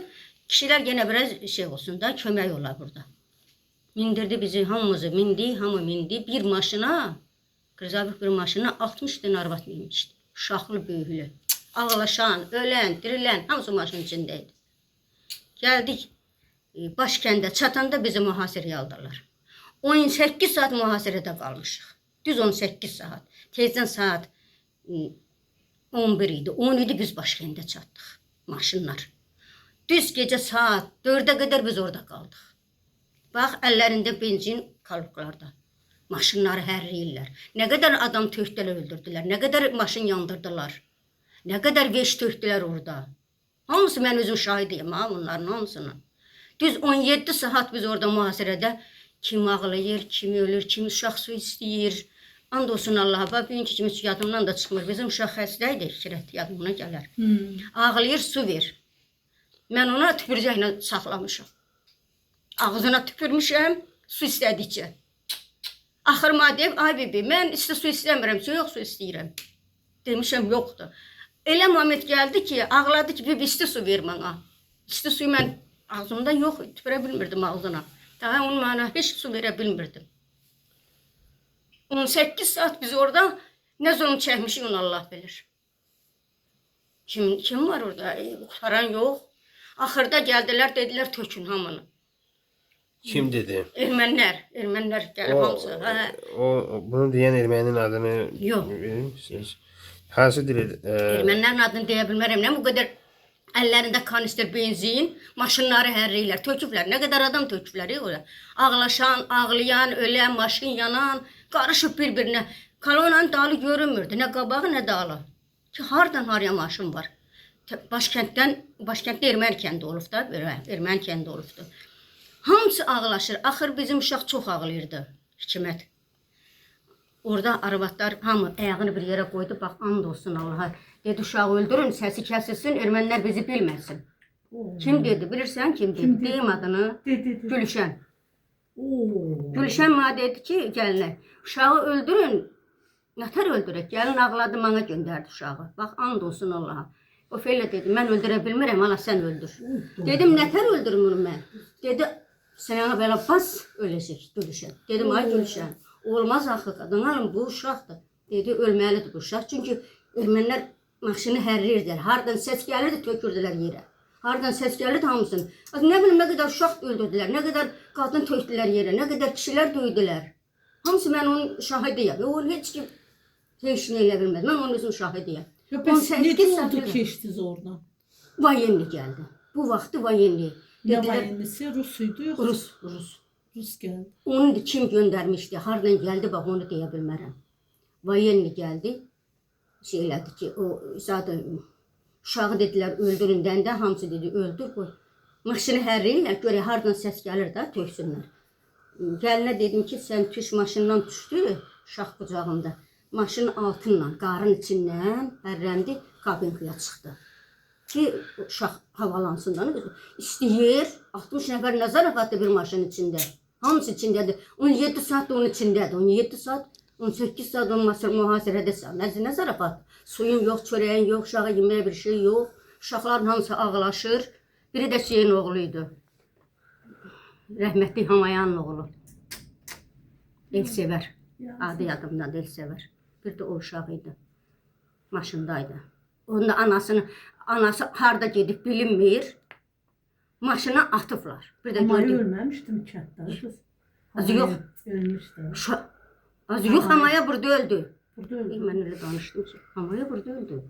kişilər yenə biraz şey olsun da, kömək olar burada. Mindirdi bizi, hamımızı mindi, hamı mindi, bir maşına, Qızabıq bir maşına 60 dənə arvad minmişdi. Uşaqlı, böyüklü, ağlaşan, ölən, dirilən, hamısı maşının içindəydi. Gəldik, Başkəndə çatanda bizi mühasirəyə aldılar. 18 saat mühasirədə qalmışıq. Düz 18 saat. Tezdən saat 11 idi. 10 idi biz Başkəndə çatdıq. Maşınlar. Düz gecə saat 4-ə qədər biz orada qaldıq. Bax, əllərində benzin kaluklarda. Maşınları hərləyirlər. Nə qədər adam tökdülər, öldürdülər. Nə qədər maşın yandırdılar. Nə qədər veş tökdülər orada. Hamısı mən özüm şahidiyim ha bunların hamısının. Düz 17 saat biz orada mühasirədə kim ağlayır, kim ölür, kim uşaq su istəyir. And olsun Allah'a, bax, bugünkü kimi yadımdan da çıxmır. Bizim uşaq xəstə idi, kirət yadımına gələr. Ağlayır, su ver. Mən ona tüpürcəklə saxlamışam. Ağzına tüpürmüşəm, su istədikcə. Axırma deyib, ay bibi, mən su istəmirəm, yox su istəyirəm. Demişəm, yoxdur. Elə moment gəldi ki, ağladı ki, bibi, isti su ver mənə. İsti suyu mən ağzımda yox, tüpürə bilmirdim ağzına. Daha onun mənə heç su verə bilmirdim. 18 saat biz orada nə zulm çəkmişik, onu Allah bilir. Kim var orada? Qutaran yox. Axırda gəldilər, dedilər, tökün hamını. Kim dedi? Ermənlər gəlib hamısı. Bunu deyən erməninin adını Yox. bilir misiniz? Hansı dil? Ermənilərin adını deyə bilmərəm. Nə bu qədər əllərində kanister benzin, maşınları hərləyirlər, töküblər. Nə qədər adam töküblər oraya. Ağlaşan, ağlayan, ölən, maşın yanan, qarışıb bir-birinə. Kolonanın dalı görünmürdü, nə qabağı, nə dalı. Ki, hardan haraya maşın var. Başkənddə erməni kəndi olub da, erməni kəndi olubdu. Hamısı ağlaşır. Axır bizim uşaq çox ağlayırdı, hikmət. Orada arvadlar hamı ayağını bir yerə qoydu, bax, and olsun Allah'a. Dedi, uşağı öldürün, səsi kəsilsin, ermənilər bizi bilməsin. Kim dedi, bilirsən kim dedi? Deyim adını. Gülüşən. Gülüşən mənə dedi ki, gəlinə, uşağı öldürün, nətər öldürək? Gəlin ağladı, mənə göndərdi uşağı. Bax, and olsun Allah'a. O feylə dedi, mən öldürə bilmirəm, ana sən öldür. Dedim, nətər öldürüm bunu mən? Dedi, sənə belə bas, öləcək, Gülüşən. Dedim, ay Gülüşən, olmaz axı, qadın alın, bu uşaqdır. Dedi, ölməlidir bu uşaq, çünki ermənilər maşını hərliyirdilər. Hardan səs gəlirdi, tökürdülər yerə. Hardan səs gəlirdi hamısını. Nə bilim, nə qədər uşaq öldürdülər, nə qədər qadın tökdülər yerə, nə qədər kişilər döydülər. Hamısı mən onun şahidiyəm. O, heç kim heç nə elə bilməz. Mən onun özüm şahidiyəm. Necə oldu keçdiniz oradan? Vayenli gəldi. Bu vaxtı vayenli. Nə vayenlisi? Rus idi yox? Rus gəldi. Onu kim göndərmişdi, hardan gəldi, bax onu deyə bilmərəm. Vayenli gəldi. Şey elədi ki, o zaten uşağı dedilər öldürün dəndə, hamısı dedi öldür, qoy. Maşını hərləyirlər, görə hardan səs gəlir də, töksünlər. Gəlinə dedim ki, sən tuş maşından düşdü, uşaq qucağında. Maşının altından, qarın içindən hərləndi, kabinkaya çıxdı. Ki, uşaq havalansın da, istəyir, 60 nəfər nə zarafatdır bir maşının içində. Hamısı içindədir. 17 saat da onun içindədir. 17 saat, 18 saat onun mühasirədəsən. Nə zarafat? Suyun yox, çörəyin yox, uşağa yeməyə bir şey yox. Uşaqların hamısı ağlaşır. Biri də şeyin oğluydu. Rəhmətli Hamayanın oğlu. Evsevər. Adı yadımdan Elsəvər. Bir də o uşaq idi. Maşındaydı. Onda anası harda gedib bilinmir. Maşına atıblar. Bir də Ama gördüm. ölməmişdim kətdə qız. Az yox. Ölmüşdü. Az yox, Hamaya burada öldü. Burada öldü. Mən elə danışdım ki, Hamaya burada öldü.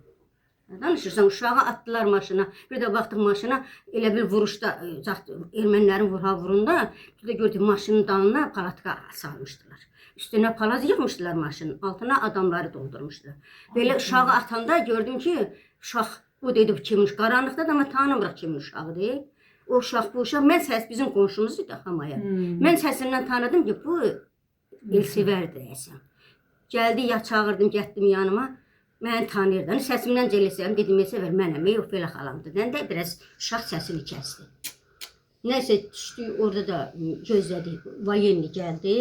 Nə danışırsan? Uşağı atdılar maşına. Bir də baxdıq maşına, elə bir vuruşda, ermənilərin vurunda, bir də gördük maşının dalına palatka salmışdılar. Üstünə palaz yığmışdılar maşının, altına adamları doldurmuşdular. Belə uşağı atanda gördüm ki, uşaq, bu dedi kimin, qaranlıqda da amma tanımırıq kimin uşağıdır. O uşaq, bu uşaq, bizim qonşumuz idi Hamaya. Mən səsindən tanıdım ki, bu Elsəvərdir əsən. Gəldi, ya çağırdım, getdim yanıma. Məni tanıyırdı. Səsimdən cələsiyəm, dedim, Elsəvər mənəm, yox, belə xalamdır. Dəndə biraz uşaq səsini kəsdi. Nəysə, düşdük, orada da gözlədik. Vayenli gəldi.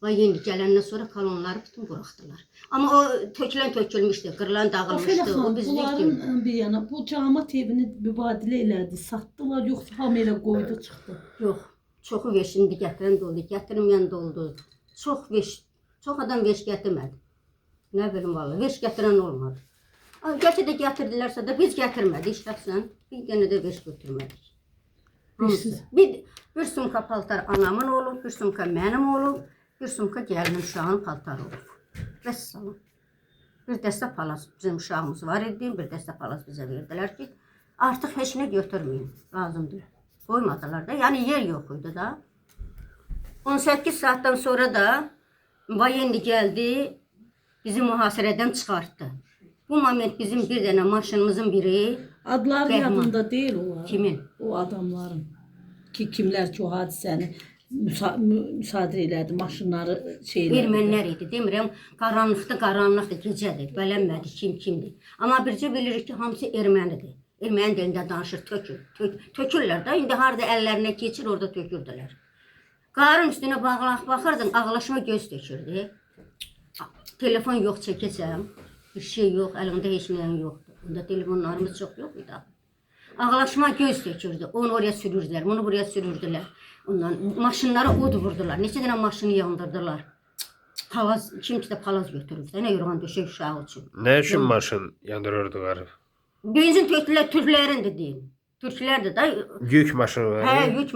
Vayenli gələndən sonra kolonları bütün buraxdılar. Amma o tökülmüşdü, qırılan Ofelia dağılmışdı. O xanım, bizlikdir. bunların bir yana, bu cəmaət evini mübadilə elədi, satdılar, yoxsa hamı elə qoydu, çıxdı. Yox, çoxu veşindi, gətirən də oldu, gətirməyən də oldu. Çox adam veş gətirmədi. Nə bilim valla, veş gətirən olmadı. Gerçi də gətirdilərsə də biz gətirmədik şəxsən. Bir dənə də veş götürmədik. Bir sumka paltar anamın olub, bir sumka mənim olub, bir sumka gəlinin uşağının paltarı olub. Vəssalam. Bir dəstə palaz bizim uşağımız var idi, bir dəstə palaz bizə verdilər ki, artıq heç nə götürməyin, lazımdır. Qoymadılar da, yəni yer yox idi da. 18 saatdan sonra da Vayenli gəldi, bizi mühasirədən çıxartdı. Bu moment bizim bir dənə maşınımızın biri... Adları yadında deyil onlar. Kimin? O adamların. Kimlər ki o hadisəni müsadirə elədi, maşınları şeylər. Ermənilər idi, demirəm, qaranlıqdır, gecədir, bələnmədik kimdir. Amma bircə bilirik ki, hamısı ermənidir. Erməni dilində danışır, tökürlər də, indi harada əllərinə keçir, orada tökürdülər. Qarın üstünə baxırdın, ağlaşma göz tökürdü. Telefon yox çəkəcəm, bir şey yox, əlimdə heç nəyən yoxdur. Onda telefonlarımız çox yox idi. Ağlaşma göz tökürdü, onu oraya sürürdülər, onu buraya sürürdülər. Ondan maşınlara od vurdular, neçə dənə maşını yandırdılar. Palaz, kim ki də palaz götürüb, nə yorğan döşək uşağı üçün. Nə üçün maşın yandırırdılar? Benzin tökdülər, türklərin də deyil. Türklərdir da. Yük maşını var. Hə, yük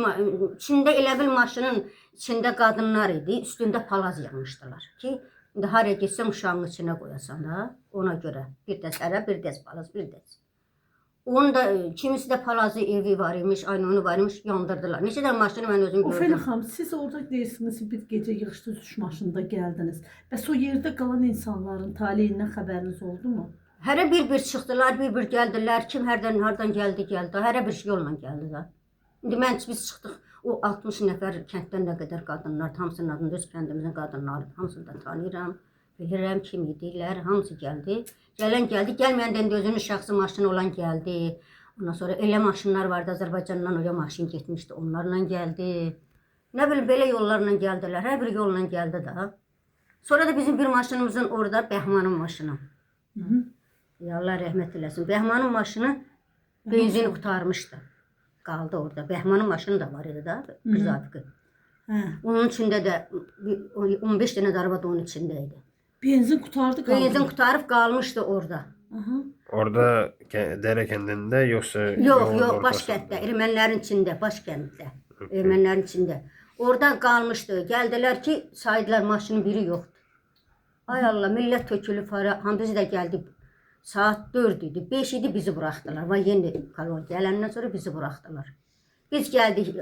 içində elə bil maşının içində qadınlar idi, üstündə palaz yığmışdılar ki, indi haraya getsəm uşağın içinə qoyasan da, ona görə bir dəs ərə, bir dəs palaz, bir dəs. Onun da kimisi də palazı evi var imiş, aynı onu var imiş, yandırdılar. Neçə də maşını mən özüm Ofelia gördüm. xanım, siz orada deyirsiniz ki, bir gecə yığışdınız, üç maşında gəldiniz. Bəs o yerdə qalan insanların taleyindən xəbəriniz oldu mu? Hərə bir çıxdılar, bir gəldilər. Kim hardan gəldi. Hərə bir yolla gəldi də. İndi biz çıxdıq. O 60 nəfər kənddən nə qədər qadınlar, hamısının adında öz kəndimizin qadınları, hamısını da tanıyıram. Bilirəm kim idilər, hamısı gəldi. Gələn gəldi, gəlməyəndən də özünün şəxsi maşını olan gəldi. Ondan sonra elə maşınlar vardı, Azərbaycandan oraya maşın getmişdi, onlarla gəldi. Nə bilim, belə yollarla gəldilər, hər bir yolla gəldi də. Sonra da bizim bir maşınımızın orada Bəhmanın maşını. Allah rəhmət eləsin. Bəhmanın maşını benzin qutarmışdı. Qaldı orada. Bəhmanın maşını da var idi da, qızartqı. Onun içində də 15 dənə arvad onun içində idi. Benzin qutardı qaldı. Benzin qutarıb qalmışdı orada. Orada Dərə kəndində yoxsa... Yox, baş kənddə, ermənilərin içində, baş kənddə, ermənilərin içində. Orada qalmışdı. Gəldilər ki, saydılar maşının biri yoxdur. Ay Allah, millət tökülüb, hamısı da gəldi. Saat 4 idi, 5 idi bizi buraxdılar. Vayenli kolon gələndən sonra bizi buraxdılar. Biz gəldik,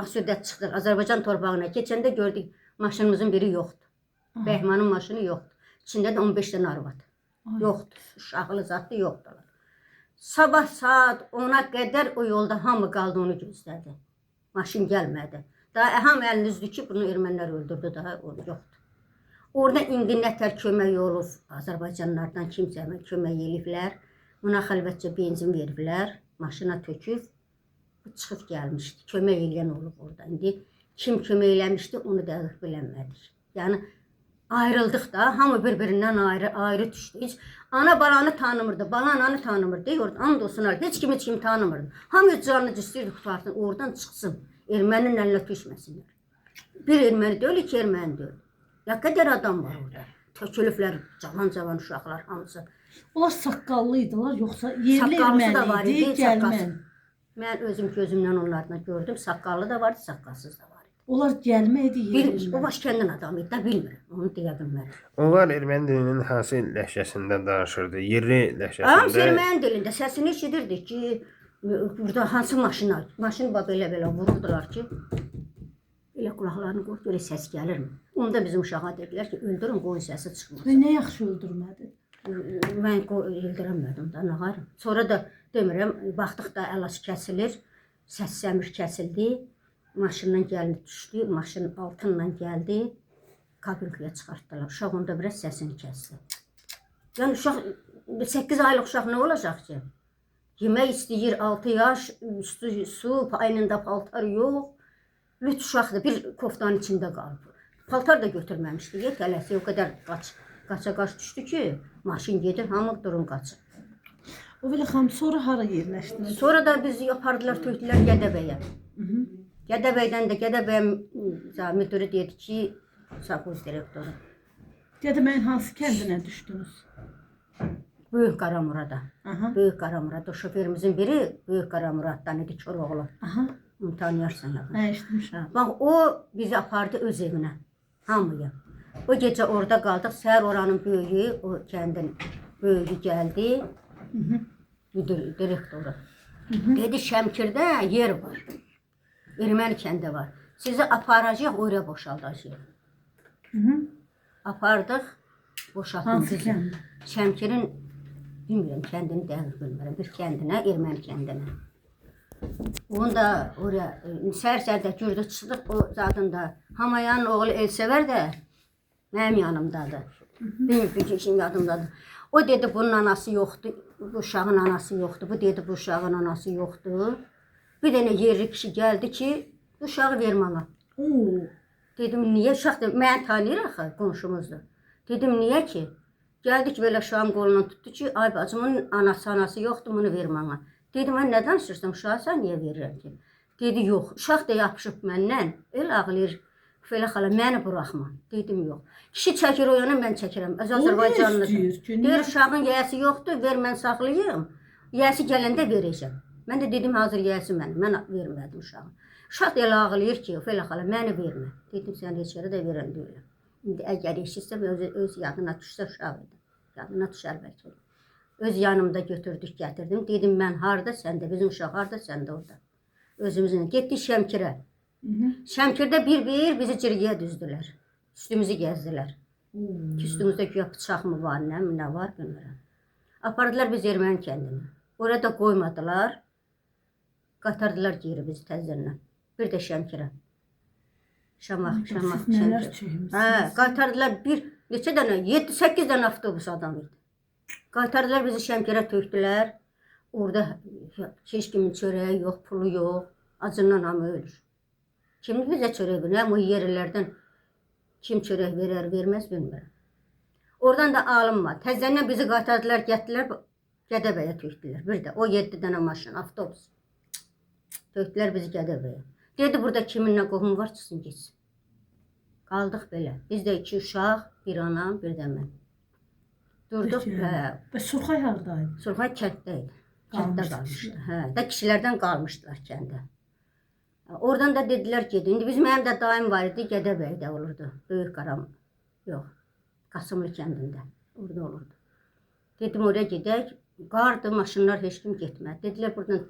Asürdə çıxdıq, Azərbaycan torpağına keçəndə gördük, maşınımızın biri yoxdur. Bəhmanın maşını yoxdur. İçində də 15 dənə arvad. Yoxdur, uşaqlı zatlı yoxdular. Sabah saat 10-a qədər o yolda hamı qaldı, onu gözlədi. Maşın gəlmədi. Daha hamı əliniz ki, bunu ermənilər öldürdü, daha yoxdur. Orada indi nətər kömək olub, Azərbaycanlardan kimsə kömək eliblər. Buna xəlvətcə benzin veriblər, maşına töküb, çıxıb gəlmişdi. Kömək eləyən olub orada. İndi kim kömək eləmişdi, onu da bilənmədik. Yəni, ayrıldıq da, hamı bir-birindən ayrı düşdü. Ana balanı tanımırdı, bala ananı tanımırdı. And olsun, heç kimi tanımırdı. Hamı canını istəyirdi qutarsın, oradan çıxsın. Erməninin əlinə düşməsinlər. Bir erməni deyil, iki erməni deyil. Ya qədər adam var orada. Tökülüblər cavan uşaqlar hamısı. Onlar saqqallı idilər, yoxsa yerli Saqqallısı da var erməni idi, idi, gəlmən. Mən özüm gözümdən onlardan gördüm. Saqqallı da vardı, saqqalsız da var idi. Onlar gəlmə idi Bilmir, o yerli. Başkəndin adamı idi, da bilmirəm. Onu deyə bilmərəm. Onlar erməni dilinin hansı ləhcəsindən danışırdı? Yerli Hamısı ləhcəsində. erməni dilində səsini eşidirdik ki, burada hansı maşını belə vururdular ki, elə qulaqlarını qoyub belə səs gəlirmi? Onda bizim uşağa dedilər ki, öldürün, qoyun səsi çıxmaz. Və nə yaxşı öldürmədi. Mən öldürəmədim da, nə qarım. Sonra da demirəm, baxdıq da əlac kəsilir, səs-səmir kəsildi, maşından gəldi düşdü, maşının altından gəldi, kabinkaya çıxartdılar. Uşaq onda biraz səsini kəsdi. Yəni uşaq, 8 aylıq uşaq nə olacaq ki? Yemək istəyir, 6 yaş, üstü su, paynında paltar yox. Lüt uşaqdır, bir koftanın içində qalıb. Paltar da götürməmişdi, tələsi o qədər qaça-qaç düşdü ki, maşın gedir, hamı durun qaçır. O belə xanım sonra hara yerləşdiniz? Sonra da bizi apardılar, tökdülər Gədəbəyə. Gədəbəydən də Gədəbəyə müdürü dedi ki, savxoz direktoru. Gədəbəyin hansı kəndinə düşdünüz? Böyük Qaramurada. Aha. Böyük Qaramurada. Şoförümüzün biri Böyük Qaramuraddan idi, Koroğlu. Aha. Onu tanıyarsan ya. Nə eşitmişəm. Bax, o bizi apardı öz evinə, hamıya. O gecə orada qaldıq, səhər oranın böyüyü, o kəndin böyüyü gəldi, müdür, direktoru. Dedi, Şəmkirdə yer var, erməni kəndi var. Sizi aparacaq, oraya boşaldacaq. Apardıq, boşaltdıq Hansı bizi. kənd? Şəmkirin, bilmirəm, kəndini dəqiq bilmirəm, bir kəndinə, erməni kəndinə. Onu da oraya, səhər-səhərdə gürdü çıxdıq, o zadın da, Hamayanın oğlu Elsəvər də mənim yanımdadır. Bilmirəm ki, şimdi yadımdadır. O dedi, bunun anası yoxdur, bu uşağın anası yoxdur, bu dedi, bu uşağın anası yoxdur. Bir dənə yerli kişi gəldi ki, bu uşağı ver mənə. Dedim, niyə uşaq dedim, mən tanıyır axı, qonşumuzdur. Dedim, niyə ki? Gəldik belə uşağın qolundan tutdu ki, ay bacımın anası yoxdur, bunu ver mənə. Dedim, mən nə danışırsan, uşağı sən niyə verirəm ki? Dedi, yox, uşaq da yapışıb məndən, el ağlayır, Fələ xala, məni buraxma. Dedim, yox. Kişi çəkir o yana, mən çəkirəm. Öz Azərbaycanlıdır. Deyir, uşağın yiyəsi yoxdur, ver mən saxlayayım. Yiyəsi gələndə verəcəm. Mən də dedim, hazır yiyəsi mən vermədim uşağı. Uşaq da elə ağlayır ki, Fələ xala, məni vermə. Dedim, sən heç yerə də verəm deyirəm. İndi əgər eşitsə, öz yadına düşsə uşaq idi. Yadına düşər bəlkə. Öz yanımda götürdük, gətirdim. Dedim, mən harada, sən də, bizim uşaq harada, sən də orada. Özümüzün. Getdik Şəmkirə. Şəmkirdə bir bizi cirgiyə düzdülər. Üstümüzü gəzdilər. Üstümüzdə güya bıçaq mı var, nə var, bilmirəm. Apardılar biz erməni kəndinə. Orada qoymadılar. Qatardılar geri bizi təzəndən. Bir də Şəmkirə. Şamaq, Şəmkirə. Qaytardılar neçə dənə, 7-8 dənə avtobus adam idi. Qaytardılar bizi Şəmkirə tökdülər. Orada heç kimin çörəyi yox, pulu yox. Acından hamı ölür. Kim bizə çörək verir? O yerlərdən kim çörək verər, verməz bilmirəm. Oradan da alınma. Təzəndən bizi qaytardılar, getdilər, Gədəbəyə tökdülər. Bir də o 7 dənə maşın, avtobus. Tökdülər bizi Gədəbəyə. Dedi, burada kiminlə qohum var, çıxsın, geçsin. Qaldıq belə. Biz də 2 uşaq, bir anam, bir də mən. Durduq. Və Surxay haradaydı? Surxay kənddə idi. Kənddə qalmışdı. Hə, da kişilərdən qalmışdılar kəndə. Oradan da dedilər ki, indi mənim də daim var idi, Gədəbəydə olurdu. Böyük Qaram, yox, Qasımlı kəndində, orada olurdu. Dedim, oraya gedək, qardı, maşınlar heç kim getmədi. Dedilər, buradan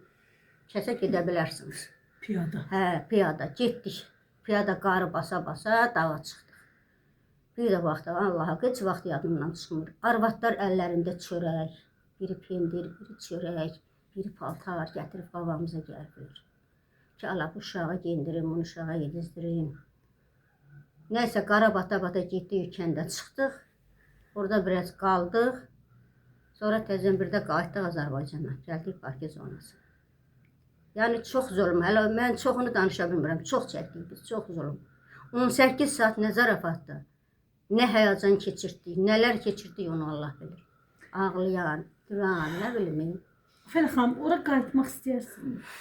kəsə gedə bilərsiniz. Piyada. Hə, piyada, getdik. Piyada qarı basa-basa dağa çıxdıq. Bir də vaxtda, Allaha, heç vaxt yadımdan çıxmır. Arvadlar əllərində çörək, biri pendir, biri çörək, biri paltar gətirib babamıza gəldilər. Ki, Allah, bu uşağı geyindirim, bunu uşağa yedizdirim. Nəysə, qara bata-bata getdik, kəndə çıxdıq. Orada biraz qaldıq. Sonra təzən bir də qayıtdıq Azərbaycana. Gəldik Bakı zonası. Yəni, çox zulm. Hələ mən çoxunu danışa bilmirəm. Çox çəkdik biz, çox zulm. 18 saat nə zarafatdır, nə həyəcan keçirdik, nələr keçirdik onu Allah bilir. Ağlayan, duran, nə bilim. Fələ xanım, ora qayıtmaq istəyirsiniz?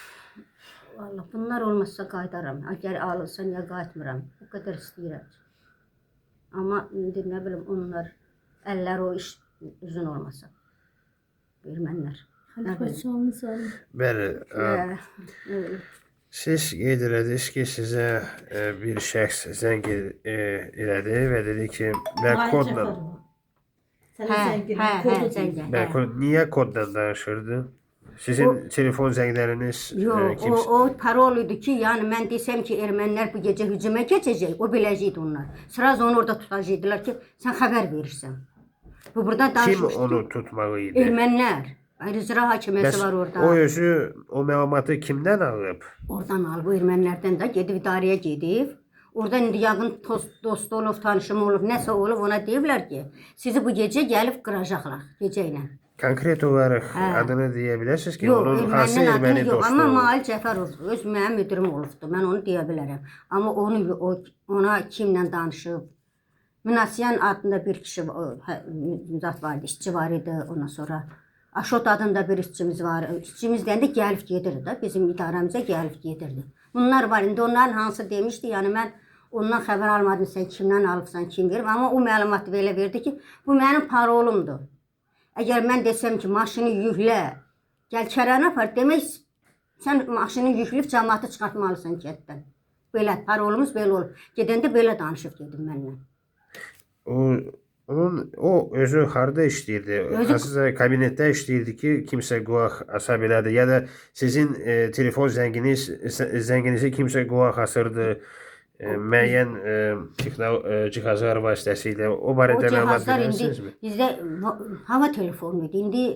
Vallahi bunlar olmazsa qayıdaram. Əgər alınsa niyə qayıtmıram? O qədər istəyirəm. Amma indi nə bilim onlar əlləri o iş uzun olmasa. Ermənilər. Xəlifə sualınız var mı? Bəli. Öyle. Siz qeyd elədiniz ki, sizə bir şəxs zəng elədi və dedi ki, mən Mahir kodla, Cəfərova. Sənə zəngin kodu zəng. mən niyə kodla danışırdı? Sizin telefon zəngləriniz Yox, o parol idi ki, yəni mən desəm ki, ermənilər bu gecə hücuma keçəcək, o biləcəkdi onlar. Sıraz onu orada tutacaqdılar ki, sən xəbər verirsən. Bu burada kim danışmışdı. onu tutmağı idi? Ermənilər. İcra hakiməsi var orada. O özü o məlumatı kimdən alıb? Oradan alıb, o ermənilərdən də gedib idarəyə gedib. Orada indi yaqın dost olub, tanışım olub, nəsə olub, ona deyiblər ki, sizi bu gecə gəlib qıracaqlar gecə ilə. Konkret olaraq adını deyə bilərsiniz ki, Yox, onun hansı erməninin erməni adını yox, dostu amma olub? Mahir Cəfərov öz mənim müdirim olubdu, mən onu deyə bilərəm. Amma ona kimlə danışıb, Münasiyan adında bir kişi zat var idi, işçi var idi, ondan sonra Aşot adında bir işçimiz var. İşçimiz deyəndə gəlib gedirdi də, bizim idarəmizə gəlib gedirdi. Bunlar var, indi onların hansı demişdi, yəni mən ondan xəbər almadım, sən kimdən alıbsan, kim verib, amma o məlumatı belə verdi ki, bu mənim parolumdur. Əgər mən desəm ki, maşını yüklə, gəl kərəni apar, demək sən maşını yükləyib cəmaatı çıxartmalısan kətdən. Belə, parolumuz belə olub. Gedəndə belə danışıb dedim mənlə. O özü harda işləyirdi? Hansısa kabinetdə işləyirdi ki, kimsə qulaq asa bilərdi ya da sizin telefon zənginizi kimsə qulaq asırdı müəyyən cihazlar vasitəsilə. O barədə məlumat verərsinizmi? Bizdə hava telefonu idi. İndi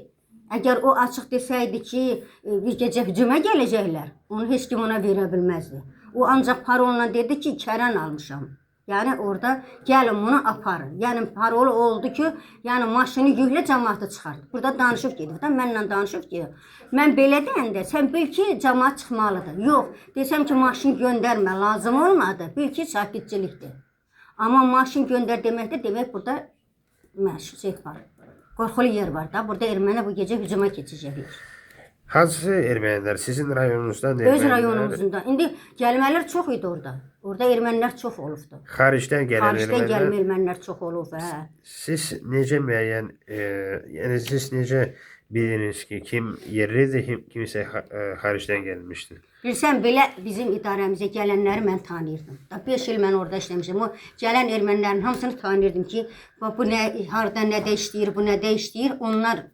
əgər o açıq desəydi ki, bir gecə hücuma gələcəklər, onu heç kim ona verə bilməzdi. O ancaq parolla dedi ki, kərən almışam. Yəni orada gəlin bunu aparın. Yəni parolu oldu ki, yəni maşını yüklə cəmaatı çıxart. Burada danışıb gedib də mənlə danışıb ki, mən belə deyəndə sən bil ki, cəmaat çıxmalıdır. Yox, desəm ki, maşın göndərmə, lazım olmadı. Bil ki, sakitçilikdir. Amma maşın göndər deməkdir, demək burada məşğul var. Qorxulu yer var da. Burada erməni bu gecə hücuma keçəcəklər. Hansı ermənilər? Sizin rayonunuzdan ermənilər? Öz rayonumuzda. İndi gəlmələr çox idi orada. Orada ermənilər çox olubdu. Xaricdən gələn Xaricdən gəlmə ermənilər? ermənilər çox olub, hə. Siz necə müəyyən, yəni siz necə bilirsiniz ki, kim yerlidir, kimsə xaricdən gəlmişdir? Bilirsən, belə bizim idarəmizə gələnləri mən tanıyırdım. 5 il mən orada işləmişəm. O gələn ermənilərin hamısını tanıyırdım ki, bu nə, harada nədə işləyir, bu nədə işləyir, onlar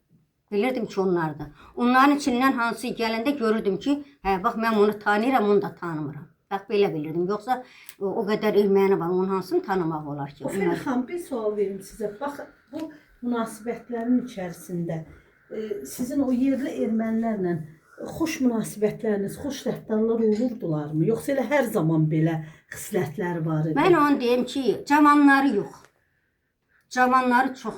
bilirdim ki, onlardır. Onların içindən hansı gələndə görürdüm ki, hə, bax, mən onu tanıyıram, onu da tanımıram. Bax, belə bilirdim. Yoxsa o qədər erməni var, onun hansını tanımaq olar ki? Ofeli xanım, bir sual verim sizə. Bax, bu münasibətlərin içərisində sizin o yerli ermənilərlə xoş münasibətləriniz, xoş rəftarlar olurdularmı? Yoxsa elə hər zaman belə xislətlər var idi? Mən onu deyim ki, cavanları yox. Cavanları çox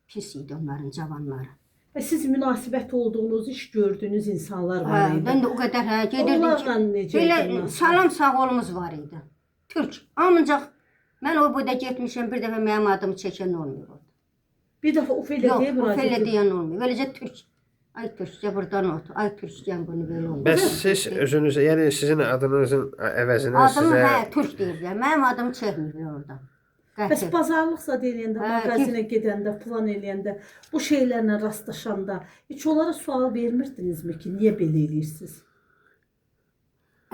pis idi onların cavanları. Siz münasibət olduğunuz, iş gördüyünüz insanlar var idi. Mən də o qədər gedirdim Onlarla ki, necə belə münasibət? salam sağolumuz var idi. Türk. Ancaq mən o boyda getmişəm, bir dəfə mənim adımı çəkən olmuyor orada. Bir dəfə Ofeli Yox, deyə Ofeli deyən olmuyor. Beləcə Türk. Ay Türkcə buradan otur. Ay Türkcən bunu belə olmuyor. Bəs siz özünüzə, yəni sizin adınızın əvəzinə Adımı sizə... hə, Türk deyirlər. Mənim adımı çəkməyiblər orada. Bəs bazarlıqsa deyəndə, Hə, mağazinə gedəndə, plan eləyəndə, bu şeylərlə rastlaşanda heç onlara sual vermirdinizmi ki, niyə belə eləyirsiniz?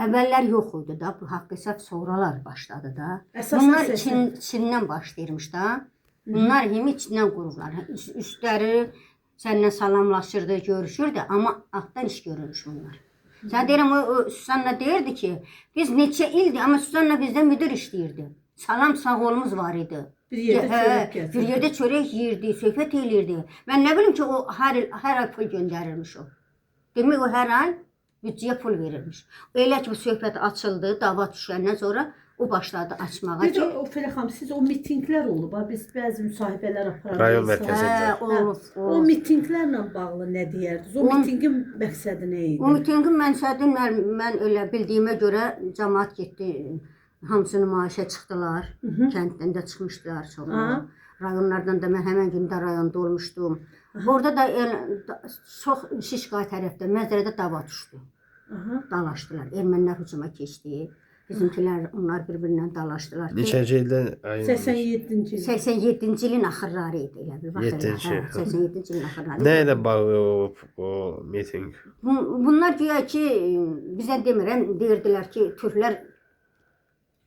Əvvəllər yox idi da, bu haqq hesab sonralar başladı da. Əsas Bunlar səsin- Çindən başlayırmış da. Bunlar himi içindən qurublar. Üstləri səndən salamlaşırdı, görüşürdü, amma altdan iş görürmüş bunlar. Sən deyirəm, o Susanna deyirdi ki, biz neçə ildir, amma Susanna bizdə müdür işləyirdi. Salam sağolumuz var idi. Bir yerdə çörək gətirdi. Bir yerdə çörək yeyirdi, söhbət eləyirdi. Mən nə bilim ki, o hər ay pul göndərirmiş o. Demək o hər ay büdcəyə pul verirmiş. Elə ki, bu söhbət açıldı, dava düşəndən sonra o başladı açmağa Bir ki, də Ofeli xanım, siz o mitinqlər olub, biz bəzi müsahibələr aparırıq. Rayon mərkəzində. olub. O mitinqlərlə bağlı nə deyərdiniz? O mitinqin məqsədi nə idi? O mitinqin məqsədi mən elə bildiyimə görə cəmaət getdi. Hamısı nümayişə çıxdılar. Kənddən də çıxmışdılar sonra. Rayonlardan da mən həmən gündə rayonda olmuşdum. Orada da çox Şişqay tərəfdə Məzərədə dava düşdü. Dalaşdılar. Ermənilər hücuma keçdi. Bizimkilər onlar bir-birindən dalaşdılar ki, Neçənci ildə ayın 87-ci il. 87-ci ilin axırları idi elə bil. Bax elə. Yeddinci, Hə, 87-ci ilin axırları. nə ilə bağlı o miting? Bunlar güya ki, bizə demirəm, deyirdilər ki, türklər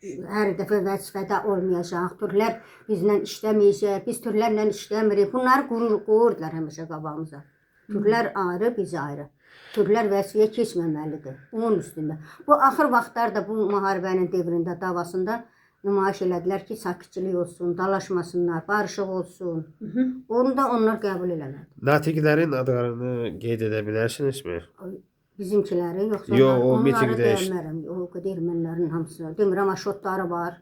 hər dəfə vəzifədə olmayacaq, türklər bizlə işləməyəcək, biz türklərlə işləmirik. Bunları qoyurdular həmişə qabağımıza. Türklər ayrı, biz ayrı. Türklər vəzifəyə keçməməlidir. Onun üstündə. Bu axır vaxtlarda bu müharibənin devrində, davasında nümayiş elədilər ki, sakitçilik olsun, dalaşmasınlar, barışıq olsun. Onu da onlar qəbul eləmədi. Natiqlərin adlarını qeyd edə bilərsinizmi? Bizimkiləri yoxsa Yox, o onları mitinqdə deyəmərəm. O qədər ermənilərin hamısı. Demirəm, aşotları var,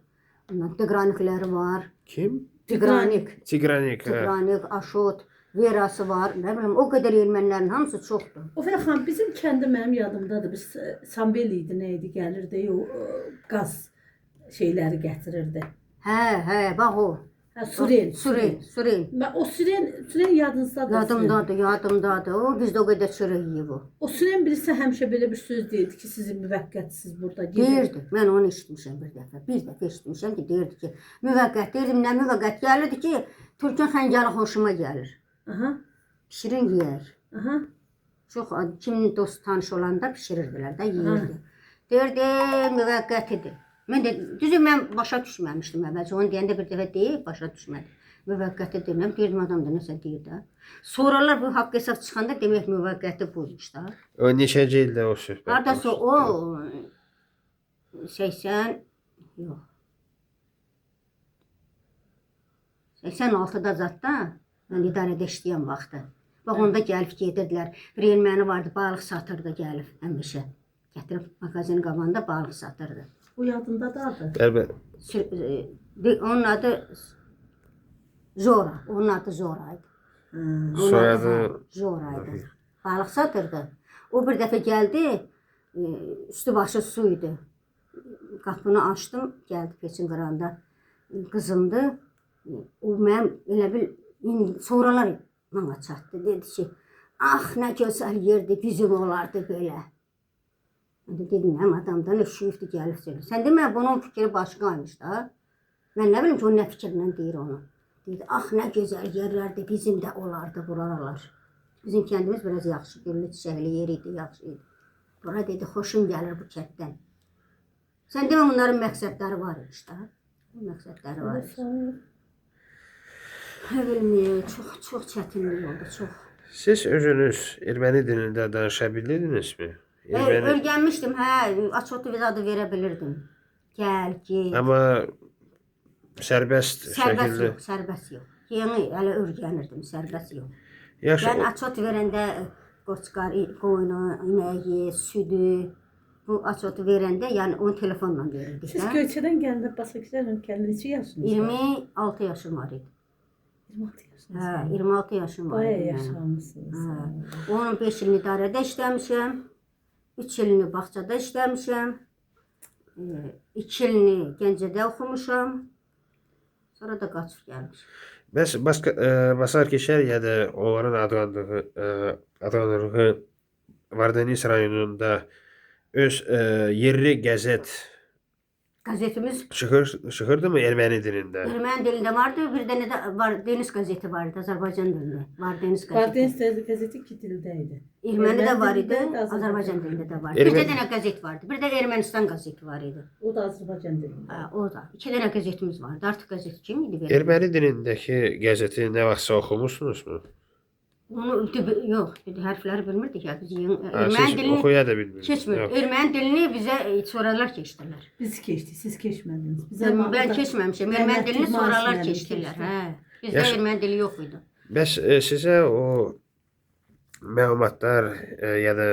tiqranikləri var. Kim? Tiqranik, Tigranik. hə. tiqranik, aşot, verası var. Nə bilim, o qədər ermənilərin hamısı çoxdur. O xan bizim kəndə mənim yadımdadır. Biz Sambel idi, nə idi, gəlirdi, o qaz şeyləri gətirirdi. Hə, bax o. Hə, Suren. Suren. Və o Suren yadınızdadır. Yadımdadır. O bizdə o qədər çörək yeyib o. O Suren birisi həmişə belə bir söz deyirdi ki, sizin müvəqqətsiz burada Deyirdi. Mən onu eşitmişəm bir dəfə. Bir dəfə eşitmişəm ki, deyirdi ki, müvəqqət. Deyirdim, nə müvəqqət gəlirdi ki, Türkün xəncəli xoşuma gəlir. Aha. Pişirin yeyər. Aha. Çox kimin dost tanış olanda bişirirdilər də, yeyirdi. Deyirdi, müvəqqətidir. Mən də düzü mən başa düşməmişdim əvvəlcə. Onu deyəndə bir dəfə deyib, başa düşmədim. Müvəqqəti demirəm, deyirdim adam da nəsə deyir də. Sonralar bu haqq hesab çıxanda demək müvəqqəti buymuş da. O neçənci ildə o söhbət? Hardasa o 80 yox. 86-da zətdə mən idarədə işləyən vaxtı. Bax onda gəlib gedirdilər. Bir erməni vardı, balıq satırdı gəlib həmişə. Gətirib mağazinin qabağında balıq satırdı. O yadındadır adı. Bəli. Onun adı Zora. Onun adı Zora idi. Soyadı Zora idi. Balıq satırdı. O bir dəfə gəldi, üstü başı su idi. Qapını açdım, gəldi peçin qıranda. Qızımdı. O mənim elə bil sonralar mənə çatdı. Dedi ki, ah nə gözəl yerdi, bizim olardı belə. Mən də dedim, həm adamdan öşüyübdü gəlib söylüyor. Sən demə, bunun fikri başqaymış da. Mən nə bilim ki, o nə fikirlə deyir onu. Dedi, ah nə gözəl yerlərdi, bizim də olardı buralar. Bizim kəndimiz biraz yaxşı, güllü çiçəkli yer idi, yaxşı idi. Bura dedi, xoşum gəlir bu kənddən. Sən demə, onların məqsədləri var imiş da. Məqsədləri var imiş. Nə bilmiyim, çox çətinlik oldu, çox. Siz özünüz erməni dilində danışa bilirdinizmi? Öyrənmişdim, hə, açotu adı verə bilirdim. Gəl, gel. Amma sərbəst şəkildə. Sərbəst yox. Yeni hələ öyrənirdim, sərbəst yox. Yaxşı. Yəni açot verəndə qoçqar, qoyunu, inəyi, südü, bu açotu verəndə, yəni onu telefonla verirdik. Siz Göyçədən gəldiniz, Basakişlərlə gəldiniz, neçə yaşınız var? 26 yaşım var idi. 26 yaşınız Hə, var. 26 yaşım var Bayağı idi. yaşamışsınız. 15 ilini idarədə işləmişəm. 3 ilini bağçada işləmişəm. 2 ilini Gəncədə oxumuşam. Sonra da qaçıb gəlmişəm. Bəs Basarkeşər ya da onların adlandığı Vardenis rayonunda öz yerli qəzet Qəzetimiz çıxırdımı erməni dilində? erməni dilində vardı, bir dənə də var, Deniz qəzeti vardı, Azərbaycan dilində. Var Deniz qəzeti. Vardeniz qəzeti 2 dildə idi. Erməni də var idi, Erməni dilində, Azərbaycan dilində də var. Bir dənə qəzet vardı, bir də Ermənistan qəzeti var idi. O da Azərbaycan dilində. Hə, o da. 2 dənə qəzetimiz vardı. Artıq qəzet kim idi? Erməni dilindəki qəzeti nə vaxtsa oxumusunuzmu? Onu yox, hərfləri bilmirdik ya. Biz erməni Siz dilini oxuya da bilmirsiniz. keçmir. Erməni dilini bizə sonralar keçdilər. Biz keçdik, siz keçmədiniz. Mən keçməmişəm. Erməni dilini sonralar keçdilər. Hə. Bizdə erməni dili yox idi. Bəs sizə o məlumatlar ya da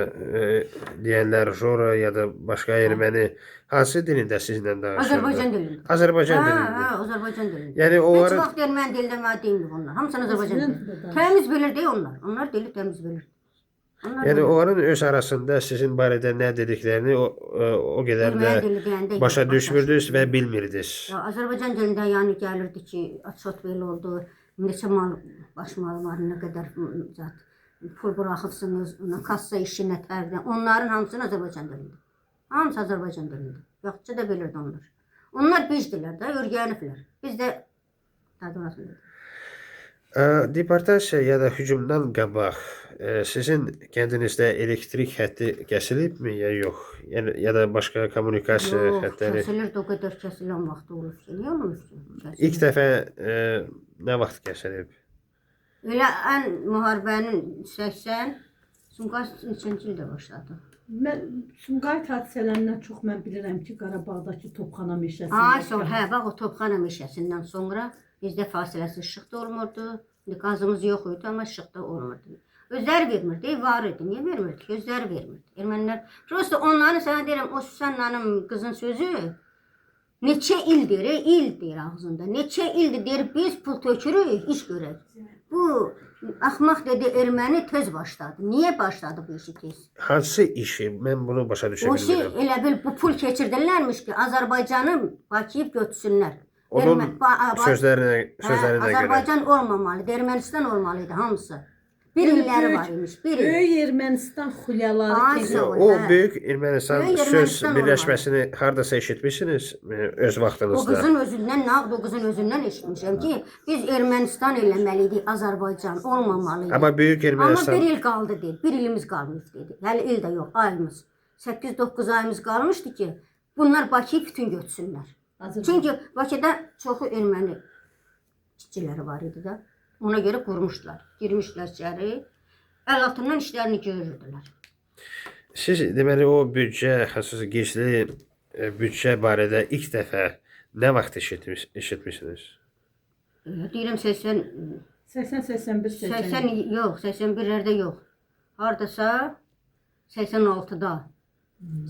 deyənlər Jora ya da başqa erməni hansı dilində sizlə danışırdı? Azərbaycan dilində. Azərbaycan dilində. Hə, Azərbaycan dilində. Yəni Heç onların vaxt erməni dilində mənə deyilmir onlar. Hamısını Azərbaycan dilində. Təmiz bilirdi onlar. Onlar dili təmiz bilir. Yəni onların öz arasında sizin barədə nə dediklərini o qədər də başa düşmürdünüz və bilmirdiniz. Azərbaycan dilində yəni gəlirdi ki, açot belə oldu. Neçə mal, baş malı var, nə qədər pul buraxıbsınız, kassa işi nətərdən. Onların hamısını Azərbaycan dilində. Hamısı Azərbaycan dilində. Yaxşı da bilirdi onlar. Onlar bizdilər də, örgəniblər. Biz də tədqiqatındayıq. Deportasiya ya da hücumdan qabaq sizin kəndinizdə elektrik xətti kəsilibmi ya yox? Yəni ya da başqa kommunikasiya Yox, xəttləri? kəsilirdi, o qədər kəsilən vaxt olub ki. Niyə olmuş ki? İlk dəfə nə vaxt kəsilib? Elə ən müharibənin 80 Sumqayıt neçənci ildə başladı? Mən Sumqayıt hadisələrindən çox mən bilirəm ki, Qarabağdakı Topxana meşəsində. Ay, sonra, hə, bax o Topxana meşəsindən sonra bizdə fasiləsiz işıq da olmurdu. Qazımız yox idi, amma işıq da olmurdu. Özləri vermirdi, var idi. Niyə vermirdi? Özləri vermirdi. Ermənilər, prosto onların, sənə deyirəm, o Süsənlənin qızın sözü neçə ildir, il deyir ağzında. Neçə ildir deyir, biz pul tökürük, iş görək. Bu axmaq dedi, erməni tez başladı. Niyə başladı bu işi tez? Hansı işi? Mən bunu başa düşə O şey, bilmirəm. elə bil bu pul keçirdirlərmiş ki, Azərbaycanı bakıyıb götürsünlər. Onun sözlərinə görə. Azərbaycan olmamalıdır, Ermənistan olmalıydı hamısı. Bir illəri var imiş, bir il. Böyük Ermənistan xülyaları Ay, kimi. sağ ol. O hə. böyük Ermənistan Böyük söz Ermənistan birləşməsini hardasa eşitmisiniz öz O vaxtınızda? qızın özündən, nağd o qızın özündən eşitmişəm ki, biz Ermənistan eləməliydik, Azərbaycan olmamalıydı. Amma böyük Amma Ermənistan bir il qaldı deyil, bir ilimiz qalmış dedi. Hələ il də yox, ayımız. 8-9 ayımız qalmışdı ki, bunlar Bakıyı bütün götürsünlər. Çünki Bakıda çoxu erməni işçiləri var idi də. Ona görə qurmuşdular, girmişdilər içəri, əl altından işlərini görürdülər. siz deməli o büdcə, xüsusi gizli büdcə barədə ilk dəfə nə vaxt eşitmisiniz? Deyirəm 80, 80-81 80 yox, 81-lərdə yox. Hardasa 86-da,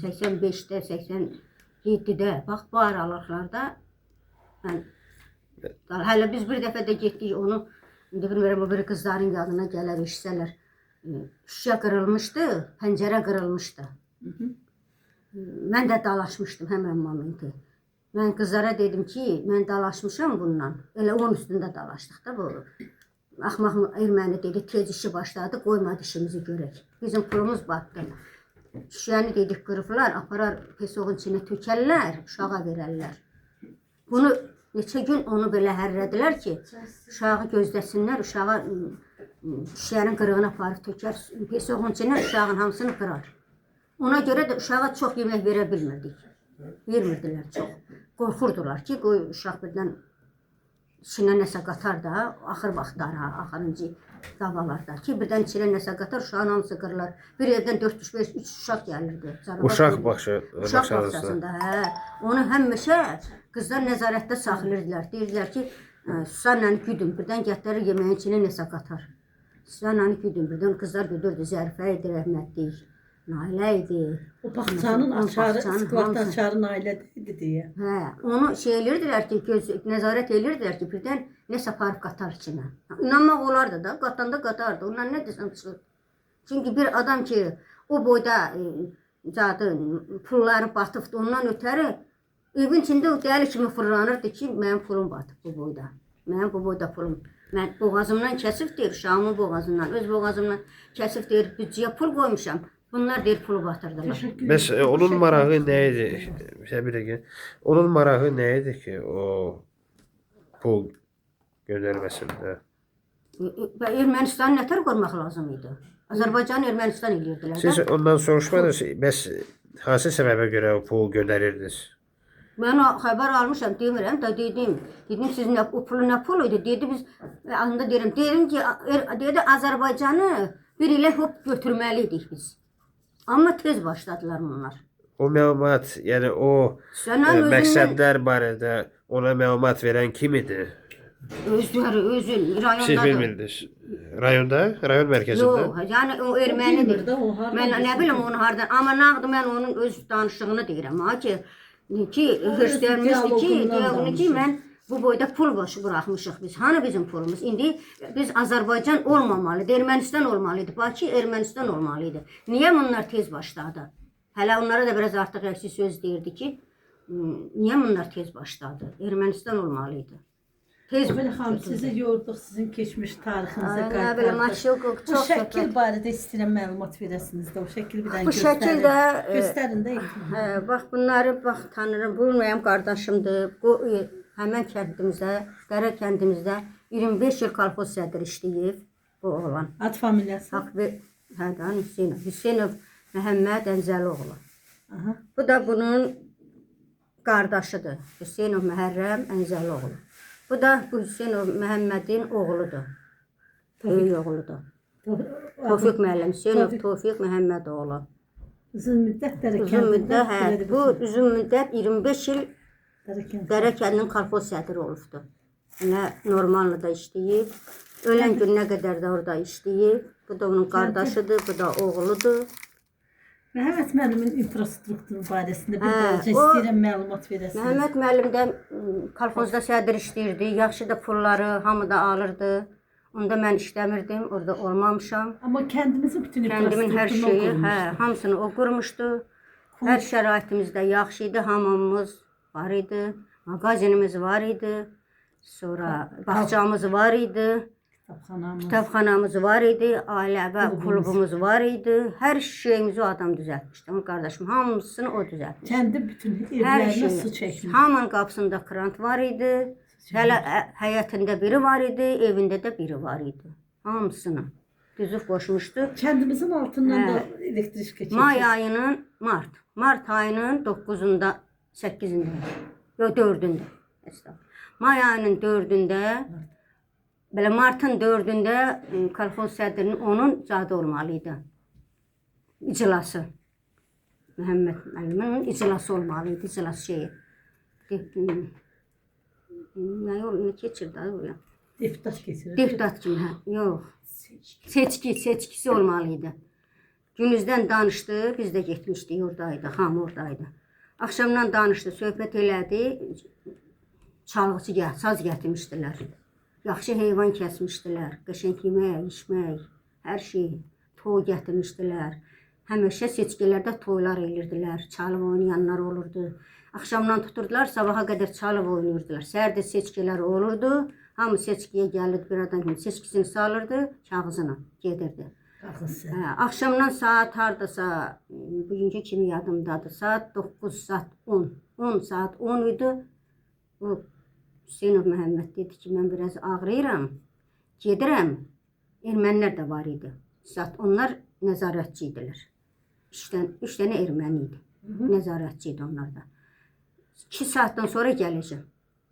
85-də, 87-də, bax bu aralıqlarda mən hələ biz bir dəfə də getdik onu, indi bilmirəm o bir qızların yanına gələr, eşitsələr. Şüşə qırılmışdı, pəncərə qırılmışdı. Mən də dalaşmışdım həmən momenti. Mən qızlara dedim ki, mən dalaşmışam bundan. Elə onun üstündə dalaşdıq da bu. Axmaq erməni dedi, tez işi başladı, qoymadı işimizi görək. Bizim pulumuz batdı. Şüşəni dedik qırıblar, aparar pesoğun içine tökərlər, uşağa verərlər. Bunu neçə gün onu belə hərrədilər ki, uşağı gözləsinlər, uşağa şüşənin qırığını aparıb tökər, pesoğun içine uşağın hamısını qırar. Ona görə də uşağa çox yemək verə bilmirdik. Vermirdilər çox. Qorxurdular ki, qoy uşaq birdən içinə nəsə qatar da, axır vaxtlara, axırıncı davalarda ki, birdən içinə nəsə qatar, uşağın hamısı qırılar. Bir evdən 4-5-3 uşaq gəlirdi. Uşaq Uşaq baxışarızda. baxışasında, hə. Onu həmişə qızlar nəzarətdə saxlayırdılar. Deyirdilər ki, Susanla güdün, birdən gətirir yeməyin içinə nəsə qatar. Susanla güdün, birdən qızlar güdürdü, Zərifə idi, rəhmətlik. Nailə idi. O bağçanın açarı, bağçanın skvatda hamısı. açarı Nailədə idi deyə. Hə, onu şey eləyirdilər ki, nəzarət eləyirdilər ki, birdən nəsə aparıb qatar içinə. İnanmaq olardı da, qatanda qatardı. Ondan nə desən çıxır. Çünki bir adam ki, o boyda pulları batıbdı, ondan ötəri evin içində o dəli kimi fırlanırdı ki, mənim pulum batıb bu boyda. Mənim bu boyda pulum. Mən boğazımdan kəsib deyir, uşağımın boğazından, öz boğazımdan kəsib deyir, büdcəyə pul qoymuşam. Bunlar deyir pulu batırdılar. Bəs onun marağı nə idi? Bir dəqiqə. Onun marağı nə idi ki, o pul göndərməsində? Ermənistanı nətər qorumaq lazım idi? Azərbaycanı Ermənistan eləyirdilər. Siz ondan soruşmadınız, bəs hansı səbəbə görə o pul göndərirdiniz? Mən o xəbər almışam, demirəm da dedim sizin o pulu nə pul idi? Dedi biz, anda deyirəm ki, dedi Azərbaycanı bir ilə hop götürməliydik biz. Amma tez başladılar bunlar. O məlumat, yəni o məqsədlər barədə ona məlumat verən kim idi? Özləri, özün, rayondadır. Siz bilmirdiniz. Rayonda? Rayon mərkəzində? Yox, yəni o ermənidir. Bilmirdi, o hardan Mən nə bilim onu hardan, amma nağdı mən onun öz danışığını deyirəm. Ha ki hırslanmışdı ki, deyəğini ki, mən bu boyda pul başı buraxmışıq biz. Hani bizim pulumuz? İndi biz Azərbaycan olmamalıydı, Ermənistan olmalıydı. Bakı Ermənistan olmalıydı. Niyə bunlar tez başladı? Hələ onlara da biraz artıq əksi söz deyirdi ki, niyə bunlar tez başladı? Ermənistan olmalıydı. Tez Belə xanım, sizi yorduq sizin keçmiş tarixinizə Nə bilim, qayıtdıq. açıq Bu çox şəkil söhbət. barədə istəyirəm məlumat verəsiniz də. O şəkil bir dənə Bu şəkildə göstərin də. bax bunları bax tanırım. Bu mənim qardaşımdır. Bu həmin kəndimizdə, Dərə kəndimizdə 25 il kolxoz sədri işləyib bu oğlan. Ad familiyası. Bax hə, Hüseynov Məhəmməd Ənzəloğlu. Aha. Bu da bunun qardaşıdır. Hüseynov Məhərrəm Ənzəloğlu. Bu da bu Hüseynov Məhəmmədin oğludur. Böyük oğludur. Tofiq müəllim, Hüseynov Tofiq Məhəmmədoğlu. Uzun müddət Dərə Uzun müddət, hə, kəndində bu uzun müddət 25 il Dərə kəndinin kolxoz sədri olubdu. Yəni normalda işləyib. Ölən gününə qədər də orada işləyib. Bu da onun qardaşıdır, bu da oğludur. Məhəmməd müəllimin infrastrukturu barəsində bir Hə, balaca o- istəyirəm məlumat verəsiniz. Məhəmməd müəllim də kolxozda sədr işləyirdi. Yaxşı da pulları hamı da alırdı. Onda mən işləmirdim, orada olmamışam. Amma kəndimizin bütün Kəndimin hər şeyi, hə, qurmuşdu. hamısını o qurmuşdu. Hər şəraitimiz də yaxşı idi, hamamımız var idi, mağazinimiz var idi. Sonra bağçamız var idi, Kitabxanamız. kitabxanamız var idi, ailə və klubumuz var idi. Hər şeyimizi o adam düzəltmişdi. Onun qardaşım hamısını o düzəltmişdi. Kəndi bütün Hər evlərinə şey. su çəkmiş. Hamının qapısında krant var idi. Hələ həyətində biri var idi, evində də biri var idi. Hamısını düzüb qoşmuşdu. Kəndimizin altından da Hə. elektrik keçir. May ayının Mart ayının 9-unda, 8-ində, yox 4-ündə. May ayının 4-ündə, belə martın 4-ündə kolxoz sədrinin onun cadı olmalı idi. İclası. Məhəmməd müəllimin iclası olmalı idi, iclas şeyi. Nə keçirdi oraya? Deputat keçirir. Deputat kimi, hə, yox. Seçkisi olmalı idi. Günüzdən danışdı, biz də getmişdik, oradaydı, hamı oradaydı. Axşamdan danışdı, söhbət elədi, çalğıcı saz gətirmişdilər. Yaxşı heyvan kəsmişdilər, qəşəng yemək, içmək, hər şey, toy gətirmişdilər. Həmişə seçkilərdə toylar eləyirdilər, çalıb oynayanlar olurdu. Axşamdan tuturdular, sabaha qədər çalıb oynayırdılar. Səhər də seçkilər olurdu, hamı seçkiyə gəlirdi, bir adam kimi seçkisini salırdı, kağızına gedirdi. Axşamdan saat hardasa, bugünkü kimi yadımdadır, saat 9, saat 10, 10 saat 10 idi. O Hüseynov Məhəmməd dedi ki, mən biraz ağrıyıram, gedirəm. Ermənilər də var idi. Onlar nəzarətçi idilər. 3 dənə erməni idi. Nəzarətçi idi onlar da. 2 saatdan sonra gələcəm.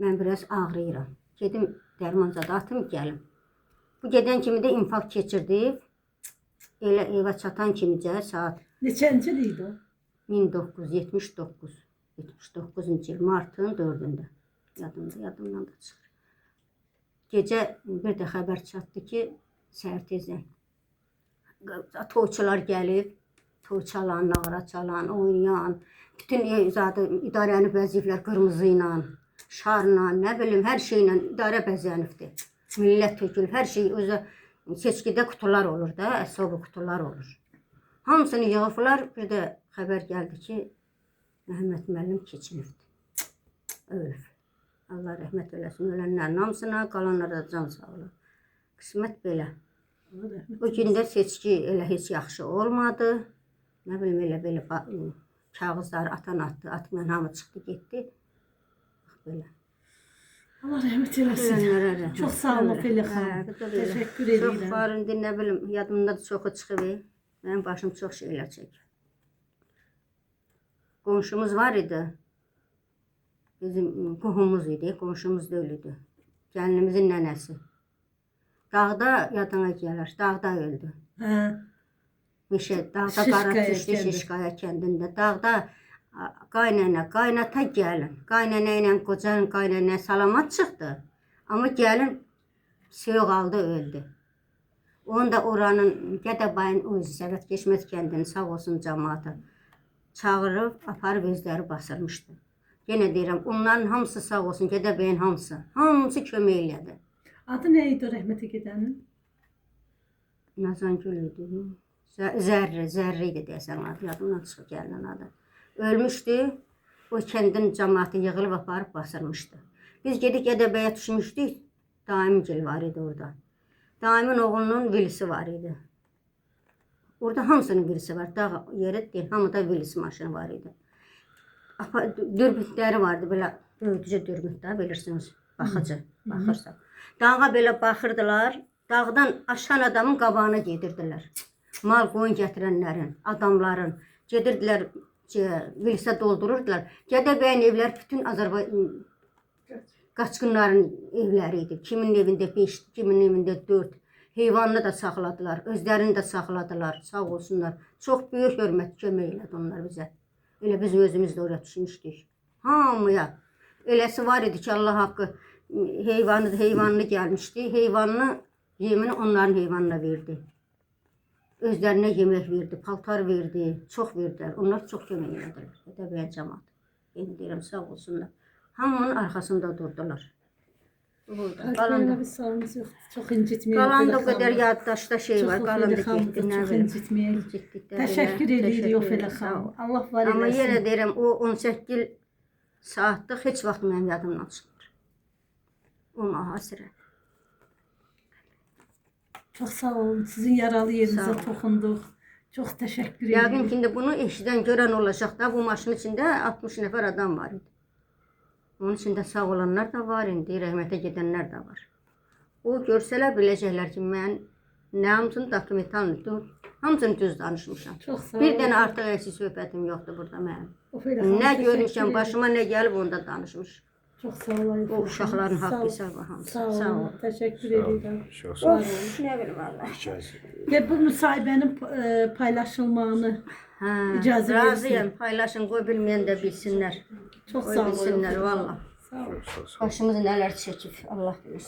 Mən biraz ağrıyıram. Gedim dərmancada atım, gəlim. Bu gedən kimi də infarkt keçirdi. Elə evə çatan kimicə saat Neçənci idi o? 1979. 79-cu il martın 4-ündə. Yadımdan da çıxır. Gecə bir də xəbər çatdı ki, səhər tezdən toyçular gəlib, toy çalan, nağara çalan, oynayan, bütün idarəni bəzəyiblər qırmızı ilə, şarla, nə bilim, hər şeylə idarə bəzənibdir. Millət tökülüb, hər şey özü seçkidə qutular olur da, əsabi qutular olur. Hamısını yığıblar, bir də xəbər gəldi ki, Məhəmməd müəllim keçinibdir, ölüb. Allah rəhmət eləsin, ölənlərin hamısına, qalanlara da can sağlığı. Qismət belə. Bu gündə seçki elə heç yaxşı olmadı. Nə bilim, elə kağızları atan atdı, atla hamı çıxdı, getdi. Belə. Allah rəhmət eləsin. Çox sağ olun Fəliyə xanım. Təşəkkür edirəm. Çox var, indi nə bilim, yadımda da çoxu çıxıb. Mənim başım çox şeylər çəkir. Qonşumuz var idi. Bizim qohumumuz idi, qonşumuz da ölüdü. Gəlinimizin nənəsi. Dağda yadına gəlir, dağda öldü. Meşə, dağda qara düşdü Şişqaya kəndində. Dağda qaynata gəlin. Qaynana ilə qocanın qaynana salamat çıxdı. Amma gəlin soyuq aldı, öldü. Onu da oranın Gədəbayın özü Səvət Keçməz kəndinin sağ olsun cəmaatı çağırıb, aparıb özləri basırmışdı. Yenə deyirəm, onların hamısı sağ olsun, Gədəbəyin hamısı. Hamısı kömək elədi. Adı nə idi o rəhmətə gedənin? Nazangül idi. Zərri idi deyəsən adı. Yadımdan çıxıb gəlinin adı. Ölmüşdü. O kəndin cəmaatı yığılıb aparıb basırmışdı. Biz gedib Gədəbəyə düşmüşdük. Daimgil var idi orada. Daimin oğlunun vilisi var idi. Orada hamısının vilisi var. Dağ yeri deyil, hamıda vilis maşını var idi. Dürbüntləri vardı, belə böyüdücü dürbüntlər, bilirsiniz, baxıcı, baxırsa. Dağa belə baxırdılar, dağdan aşan adamın qabağına gedirdilər. Mal, qoyun gətirənlərin, adamların, gedirdilər, vilisə doldururdular. Gədəbəyin evləri bütün Azərbaycan qaçqınların evləri idi. Kimin evində 5, kimin evində 4. Heyvanını da saxladılar, özlərini də saxladılar, sağ olsunlar. Çox böyük hörmət, kömək elədi onlar bizə. Elə biz özümüz də oraya düşmüşdük. Hamıya. Eləsi var idi ki, Allah haqqı heyvanını gəlmişdi. Heyvanını, yemini onların heyvanına verdi. Özlərinə yemək verdi, paltar verdi, çox verdilər. Onlar çox kömək elədilər. Gədəbəyin cəmaatı. Indi deyirəm, sağ olsunlar. Hamının arxasında durdular. Qalanda bir sualımız yoxdur. Çox incitməyək. Qalanda o qədər yaddaşda şey var. Qalanda getdi, nə Çox bilim. incitməyək. Təşəkkür edirik Ofela xanım. Allah var Amma eləsin. yenə deyirəm, o 18 saatlıq heç vaxt mənim yadımdan çıxmır. O mühasirə. Çox sağ olun. Sizin yaralı yerinizə Sağ olun. toxunduq. Çox təşəkkür Yəqin edirik. ki, indi bunu eşidən, görən olacaq da, bu maşının içində 60 nəfər adam var idi. Onun içində sağ olanlar da var indi, rəhmətə gedənlər də var. O görsələr biləcəklər ki, mən nə hamısını dokumentalını, hamısını düz danışmışam. Çox sağ Bir olun. dənə artıq əksik söhbətim yoxdur burada mənim. Ofela xanım, Nə təşəkkür görmüşəm, edirik. başıma nə gəlib onda danışmış. Çox sağ olun. O uşaqların Sağ haqqı olun. hesabı hamısı. Sağ Sağ olun. olun. Təşəkkür edirəm. Çox sağ olun. Of, nə bilim Allah. Və bu müsahibənin paylaşılmağını Hə, İcazə razıyam. Paylaşın, qoy bilməyən də bilsinlər. çox Qoy sağ olun. bilsinlər valla. Sağ olun. Çox sağ olun. Başımız nələr çəkib, Allah bilir.